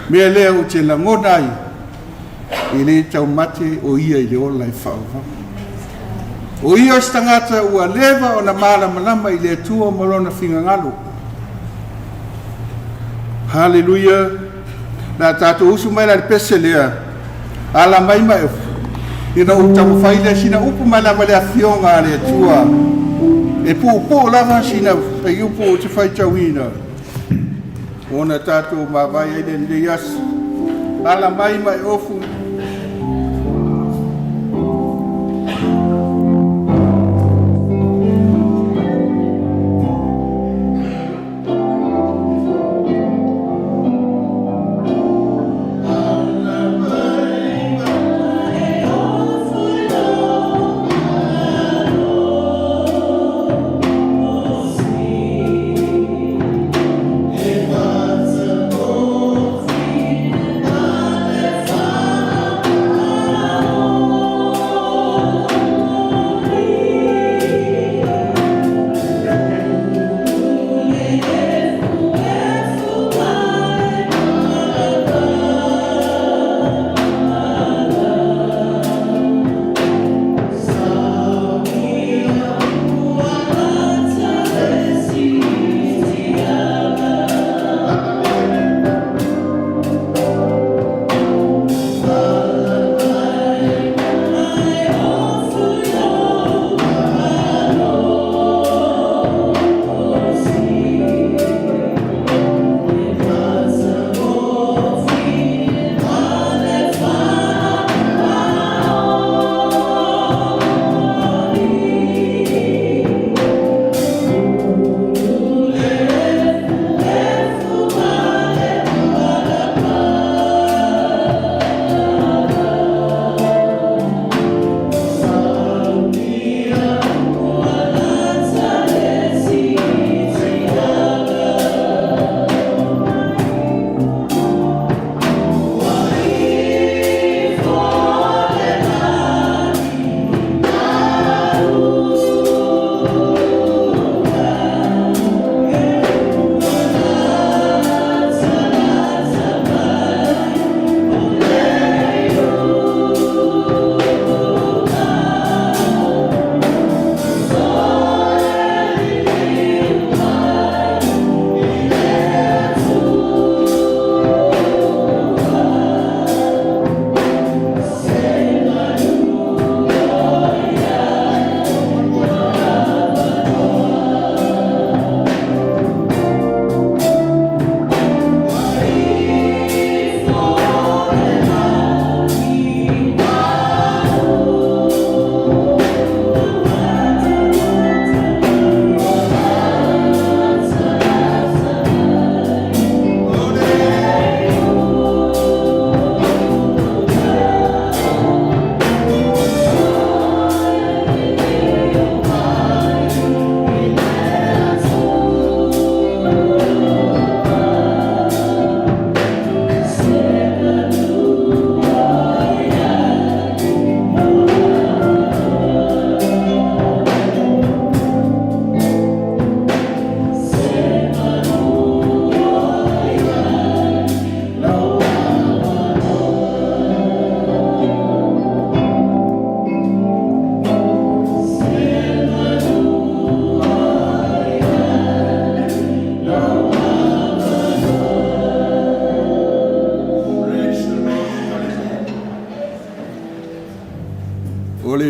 Mea lea o te langona ai. I le tau mate o ia i le ola i whau. O ia o stangata ua lewa o na malama i le tua morona finga ngalo. Hallelujah. Nā tātou usu mai la pese lea. Ala mai mai. Ina utamu whaile sina upu mai lava lea fionga le tua. E po lava sina e upu o te whaitawina. Ona tātou mawai e le ndeas. Ala mai mai ofu.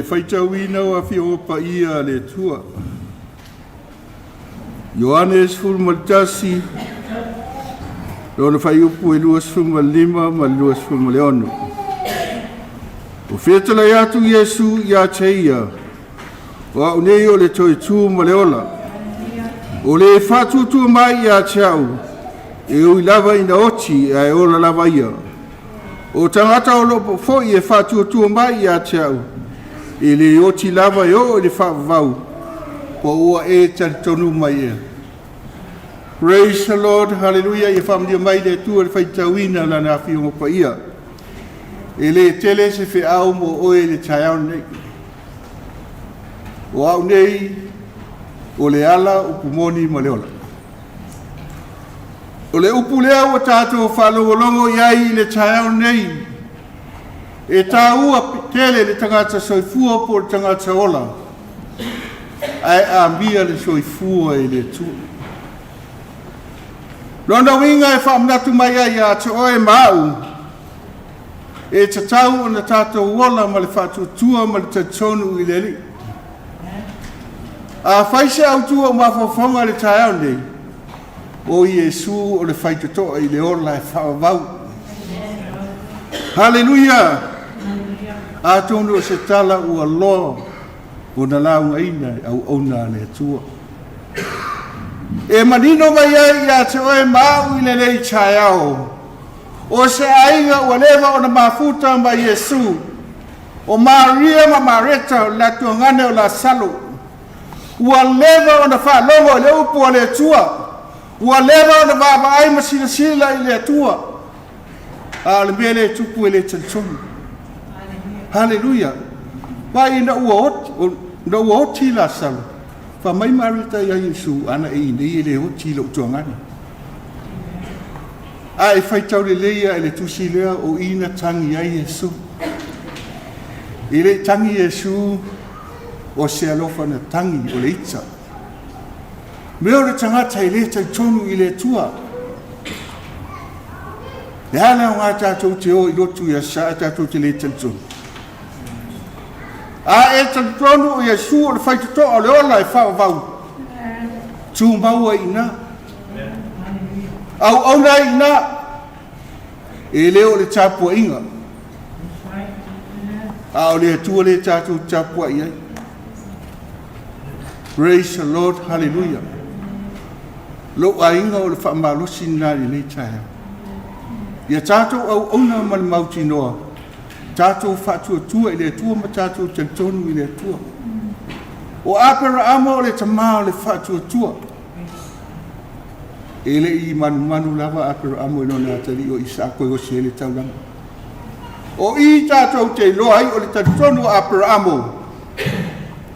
whaitawina o a whio pa ia le tua. Ioanes fulmaltasi, lona whai upu e luas fulmalima ma luas fulmaleonu. O whetala atu Iesu ia teia, o au nei o le toi tū ma le ola. O le whātutua mai ia teau, e ui lava ina oti e ola lava ia. O tangata o lopo foi e whātutua mai ia teau, e le oti lava e o le whāvau, po ua e talitonu mai e. Praise the Lord, hallelujah, e whamdia mai le tua le whaitawina la na whio pa ia. E le tele se whi au mo oe le taiao nei. O au nei, o le ala upu moni ma le ola. O le upu lea o tātou whalongolongo iai le taiao nei. E tā ua tele le tangata soifua po le tangata ola. Ai a mia le soifua e le tua. Lona winga e whaamnatu mai ai a te oe mau. E te tau o na tātou wola ma le whātutua ma le tatonu i le li. A whaise au tua o mawhawhonga le tai au nei. O Iesu o le whaitotoa i le ola e whaavau. Hallelujah! A tonu o se tala ua loa o na launga ina au ona le tua. E manino mai ai ia te oe mau i le lei tai au. O se ainga ua lewa o na mafuta ma Iesu. O Maria ma Mareta o la tuangane o la salo. Ua lewa o na whalongo le upu o le tua. Ua lewa o na vava ai ma sila sila i le tua. A le mele tupu e le tantonu. Hallelujah. Wai na ua oti la salo. Fa mai Marita ia Iesu ana e nei le oti lo tuangane. A e whaitau le leia e le tusi lea o ina tangi ai Iesu. I le tangi Iesu o se alofa na tangi o le itza. Meo le tangata i le taitonu i le tua. Le hana o ngā tātou te o i lotu ia sa a tātou te le taitonu. A e taitonu o Iesu o le whaitoto o le ola e whaavau. Tu maua ina. Au auna ina. E leo le tāpua inga. A o le atua le tātou tāpua iai. Praise the Lord, hallelujah. Lo a inga o le whaamalosi nari nei taia. Ia tātou au auna ma le mauti noa. Tātou whātua tua i le tua ma tātou tantonu i le tua. O apera ama o le tamā o le whātua tua. E le i manu lava apera ama i lona atari o isa koe o se le taulanga. O i tātou te loa ai o le tantonu apera amo.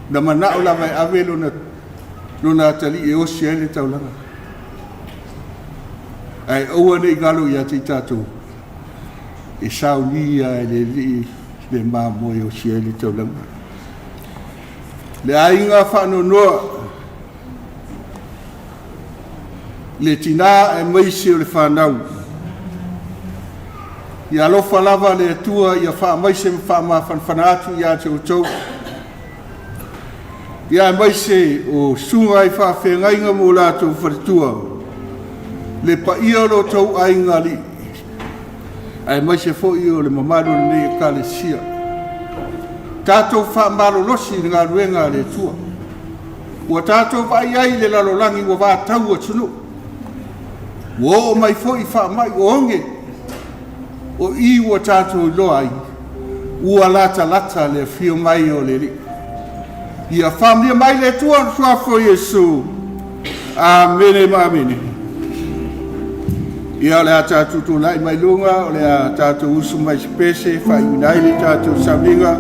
Na mana o lava e ave lona atari e o se le taulanga. Ai oua nei galo i ati tātou. E saunia e le mamoe o se le taulanga. Le ainga whano noa. Le tina e maise o le whanau. Ia alofa lava le atua ia wha maise me wha ma whanatu ia te o tau. Ia maise o sunga i wha whengainga mo lātou wharitua. Le pa ia lo tau ainga li. Ai maise fo i o le mamaru nei e kale sia. Tātou wha maro losi ngā ruenga le tua. Ua tātou vai ai le lalolangi ua wā tau a tunu. Ua o mai fo i wha mai o onge. O i ua tātou loa ai. Ua lata le fio mai o le li. Ia whamlia mai le tua sua fo Iesu. Amene ma amene. Ia le a tātou tō lai mai lunga, o le a tātou usu mai spese, whai unai le tātou saminga.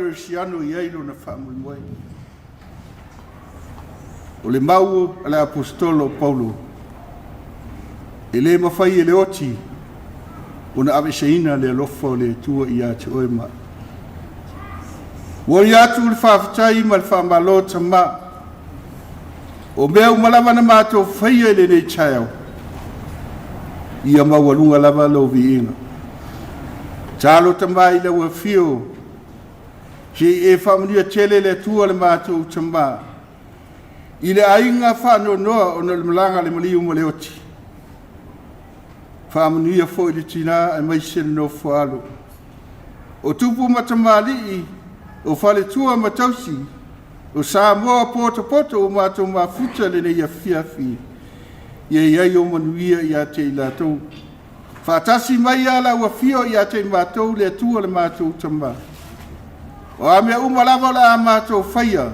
o siano i ailo na whaamui. O le mau a le apostolo Paulo. E le mawhai e le oti. Ona ave seina le alofa o le tua i a te oe ma. Wari atu le whaafatai ma le whaamalo tama. O mea umalama na mātou whaia le nei chaiau. Ia mawalunga lava lo vi inga. Talo tamai le ua fio. Si e whamunia tele le tua le mātou tama. I le ainga whano noa o na le malanga le maliu ma le oti. Whamunia fo i le tina e mai sena no whaalo. O tupu matamali i o whale tua matausi. O sa moa poto o mātou mafuta le nei a fiafi. Ia iai o manuia i a te i lātou. Whātasi mai ala ua fio i a te mātou le tua le mātou tama. O a mea umalawa la a mātou whaia.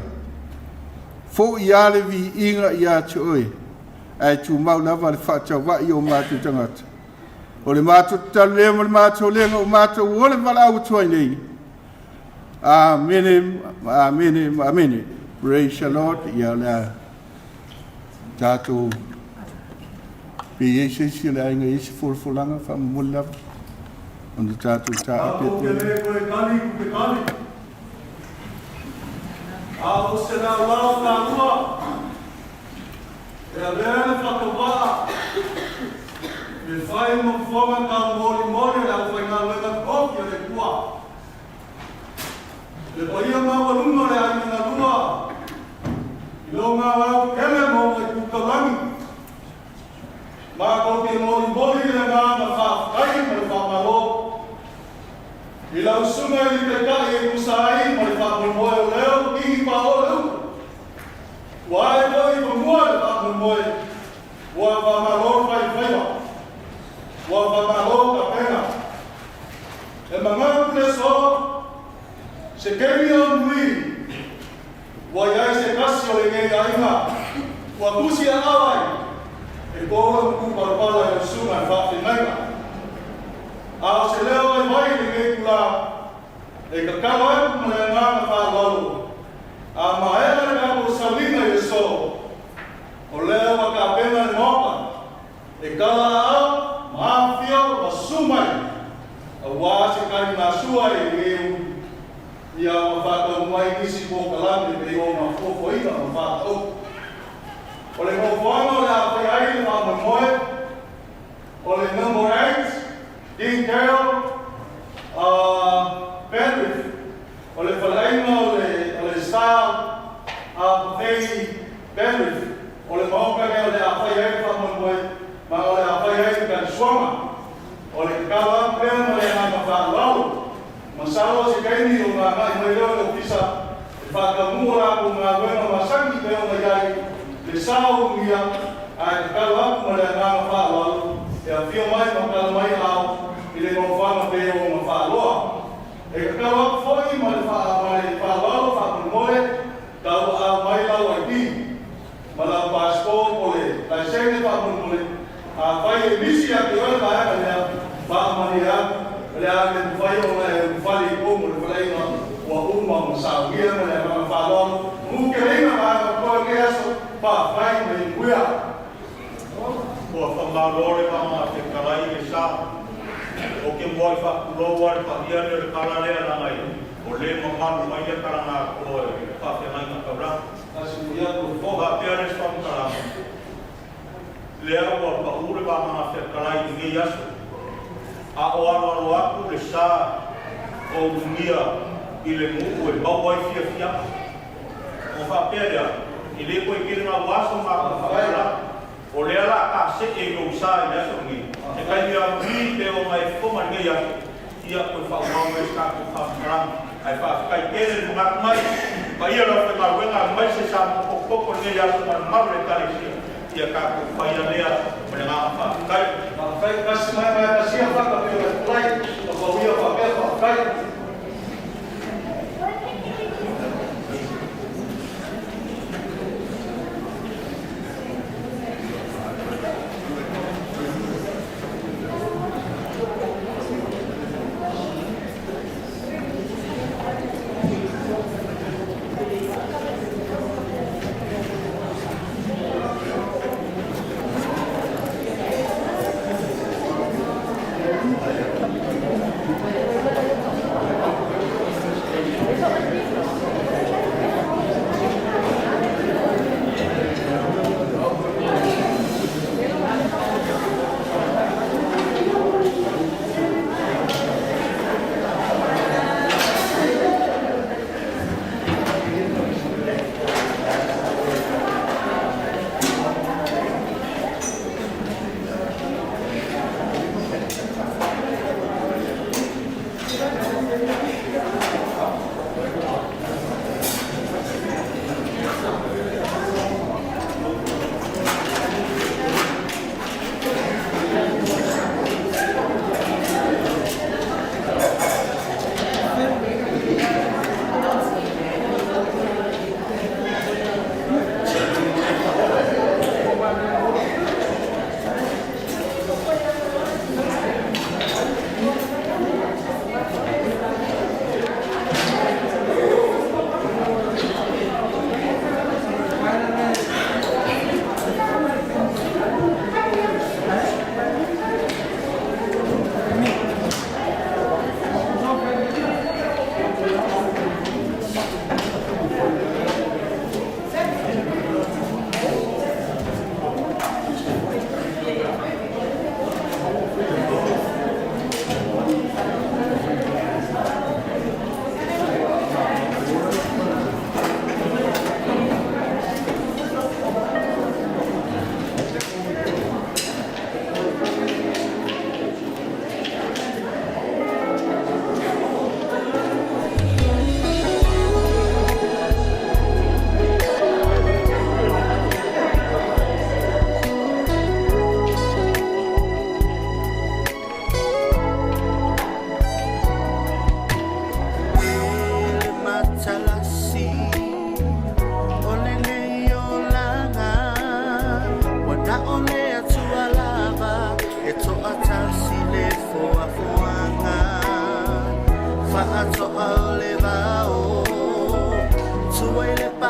Fo i ale vi inga i a te oe. Ai tu mau lava le whātau wai o mātou tangata. O le mātou talema le mātou lenga o mātou o le wala au tuai nei. Amen, amen, amen. Praise the Lord. Ia lea tātou pe Yesu si le ainga Yesu fulfulanga whamula. Ona tātou tā ape pe. Ao se la wao na rua. E a vea whakawaa. Me whai mo whonga ka mori la whai ngā wena kōpia le kua. Le paia maua lunga le ainga na rua. I lo ngā wau kele mo e kukalangi. Mā kōpia mori le ngā na whaakai ma le whamalo. I lau sunga i te kai e kusai ma le whamomoe o leo ki pa o leo. Wa e toi pa mua le whamomoe. Wa whamalo whai whaiwa. Wa whamalo ka pena. E mangaru le so. Se kemi o mui. Wa iai se kasi o le ngei ainga. Wa kusi a awai. E kōra kuparapala e sunga e whawhinaiga. A se leo ai mai le ngei kula. E kakao e kuma le ngāna whāwalu. A maera le kako salina e so. O leo wa ka pena le moka. E kala au, maafio, wa sumai. A wā se kari ngā sua e ngei ia ma whātau mai nisi kō kalame pe o ma whōwhaina ma whātau. O le mōwhanga le awhai ai le whāmamoe. O le number 8, Dean Carroll, Penrith. O le whalainga o le style, Pawhei Penrith. O le maokare o le awhai ai le whāmamoe. Ma o le awhai ai le kanswanga. O le kakawa pēna o le ngā whālalu. Masawa se kaini o ngā ngai mai leo le pisa e whakamura o ngā wena masangi pe o ngai le sao mia a e kalaku ma le ngā whaalalu e a whio mai ma kala mai au i le mawhanga pe o ngā whaaloa. E kalaku whoi ma le whaalalu whakamoe tau a mai lau ai ki ma la passport o le laisene whakamoe a whai e misi a te oe ka eka lea whakamani a le a le whai o le whali komo le whalainga ua uma o saugia ma le mga whalonu. Muke reina ma anga koe ke aso pa whai me inguia. Ua whamarore ma ma te karai e sa. O ke moi whakuroa le whahiane le kararea na ngai. O le mamanu mai le karanga koe whawhenai na kaura. Asu ia ko O whapeare whamkarama. Le awa pahure ma ma te karai i ngei aso. A o aro aku le sa o Ulugia i le muku e bauai fia. O whapea i le koe kiri ngā waso ngā whakaira. O le ala ka se e ngau sa i aso ngi. E kai mea mui te o mai whoma ngei aso. Ia koe whaumau e skaku whakaram. Ai whakakai kere ni ngak mai. Pa ia la whenga wenga mai se sa mokoko ngei aso ma maru e kare sia. Ia kako whaia lea mene ngā whakakai. Whakakai kasi mai mai kasi a whakapea le plai. O whawia whakapea whakakai.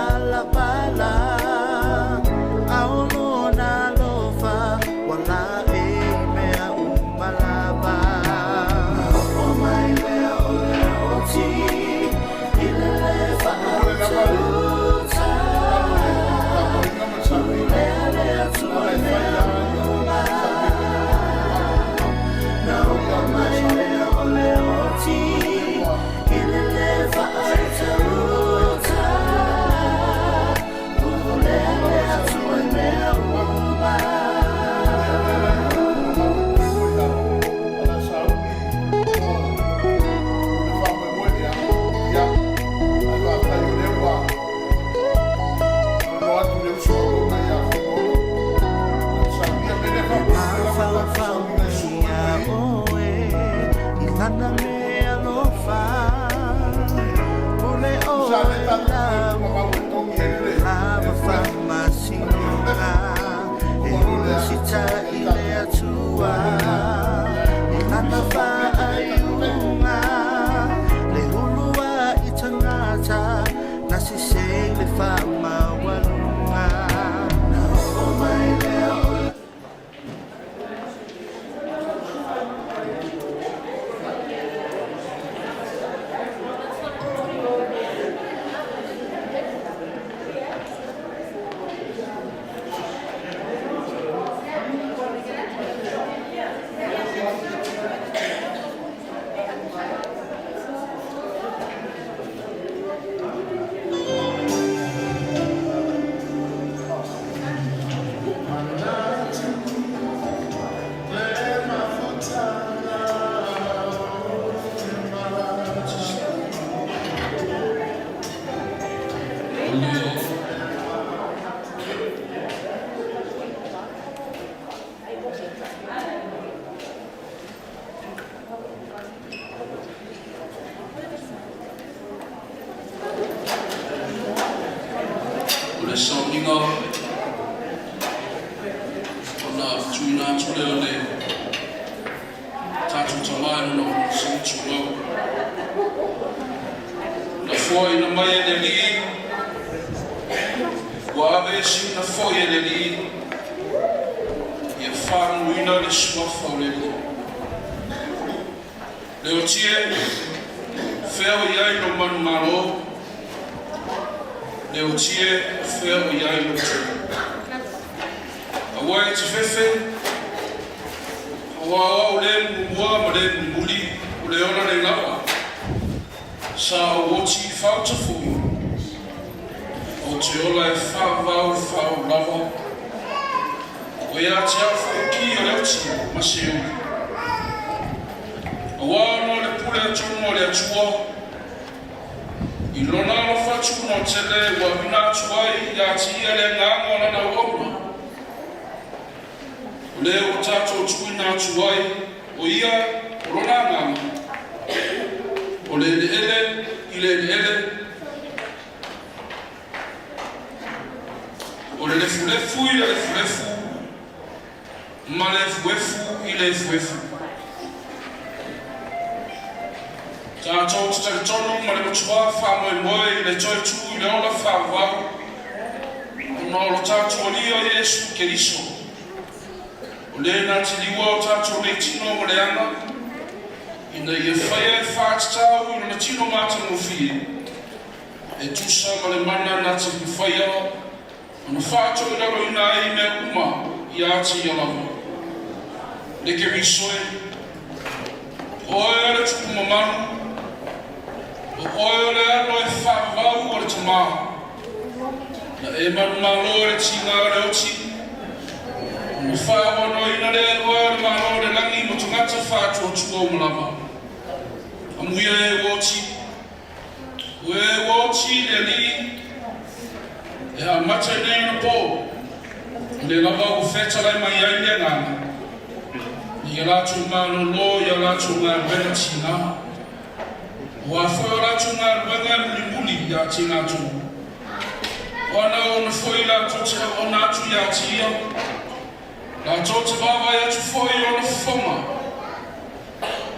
pala pala aolona lofa wala e mea umalaba o mai lea o lea o ti ilele fa'auta lea lea tua mea uma na o mai lea o lea o ti ilele fa'auta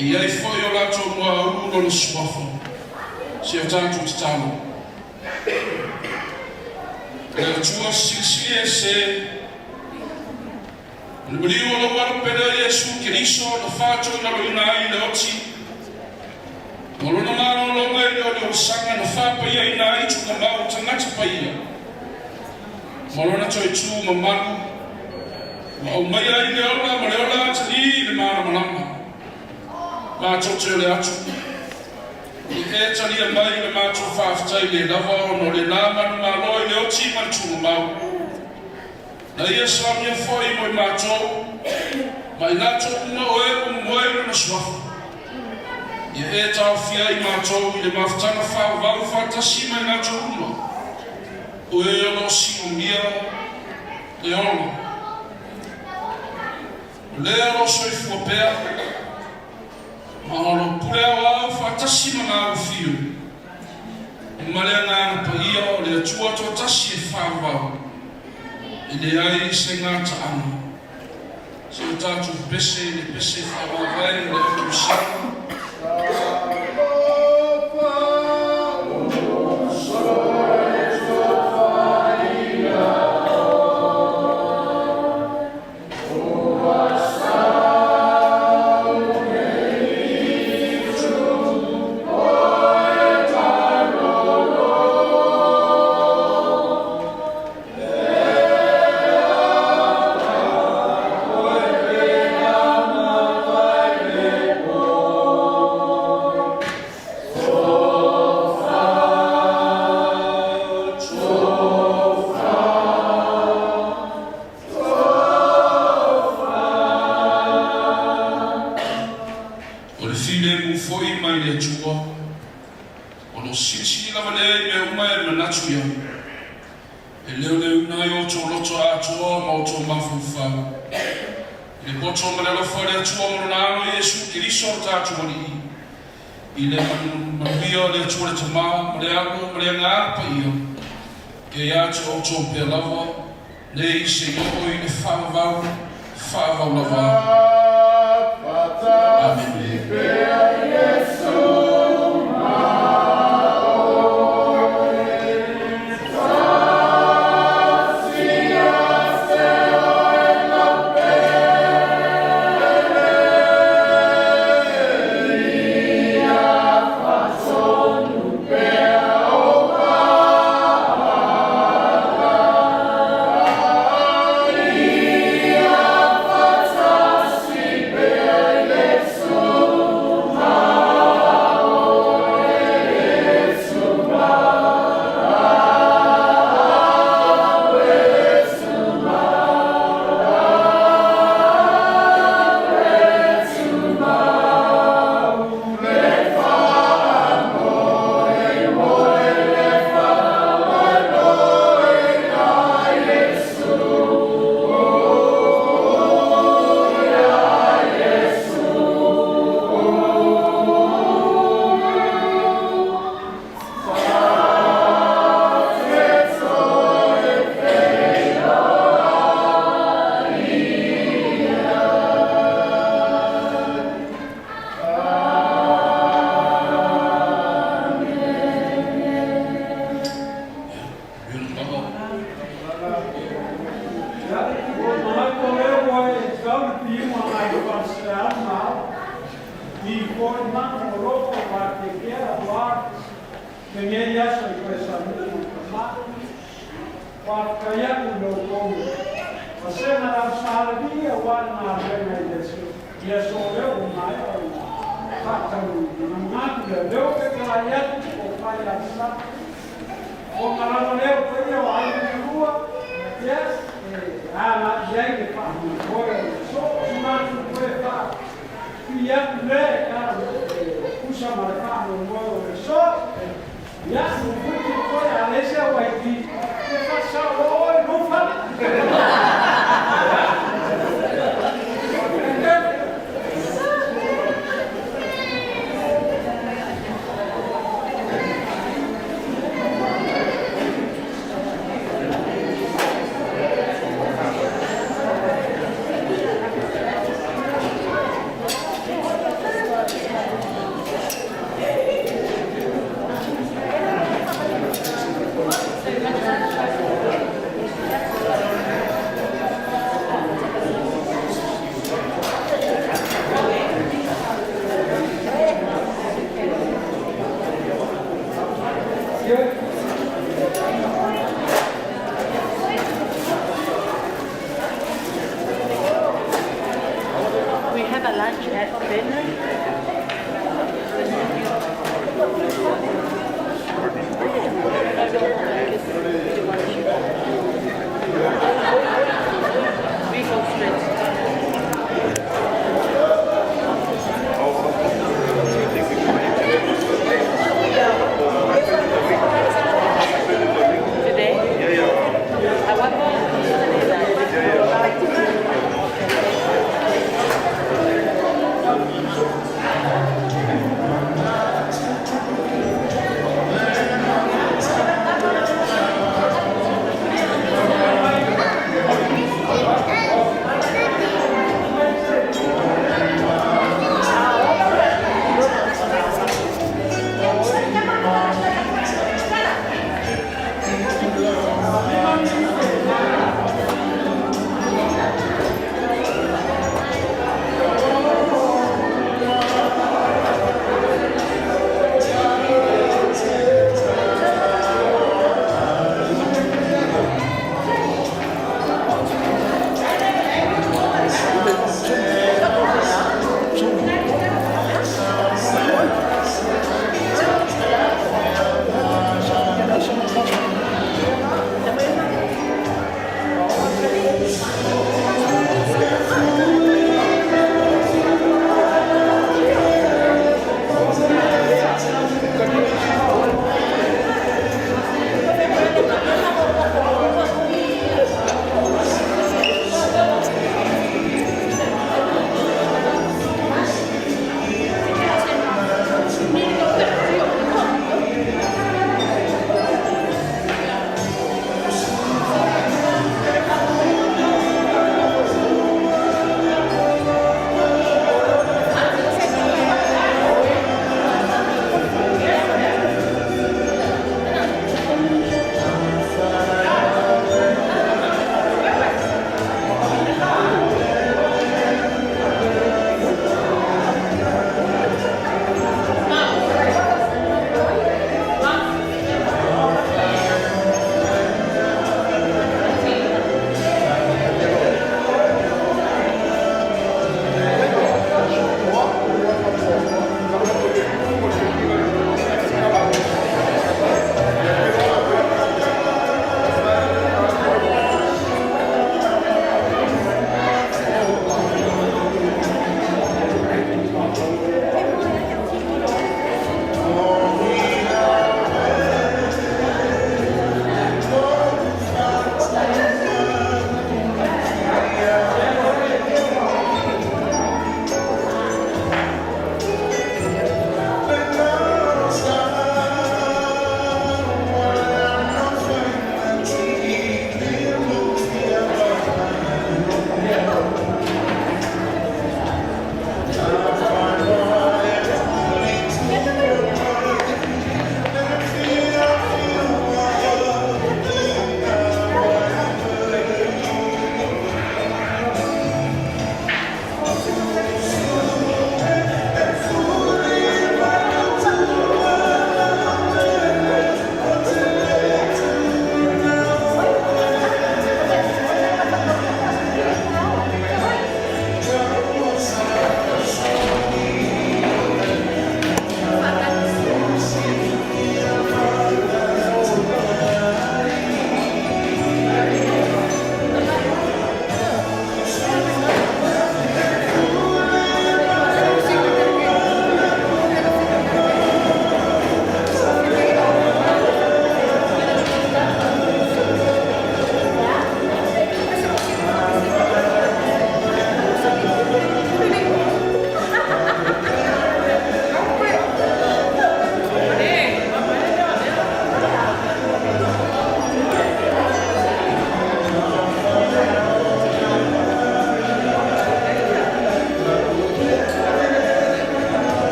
E ai foi o lato mo no suafo. Se o tanto talo. le tua se le brio lo war pere Yesu Cristo lo faccio na luina le oti Molo na maro lo ngai lo sanga na fa pa ia ina i tu na mau tanga pa ia Molo na choi chu mamaku ma o mai ai le ola ma le ola tani le mara malama ma chocho le atu I e tani a mai le ma cho fa tai le lava no le nama ma lo le oti ma tu mau na ia sa mia foi mo ma cho ma ina cho no e mo e no swa Ia e tau fia I mātou I le mawhtanga whau whatasi mai nā tau uma. O e alo si o mia le ono. Le alo soi fua pēr. Ma alo pule au whatasi ma ngā uwhiu. Ma lea ngā pa ia o le atua tō tasi e whau. I le ai se ngā taana. Se o tātou pese, le pese whau vai, le kumusaka.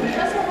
That's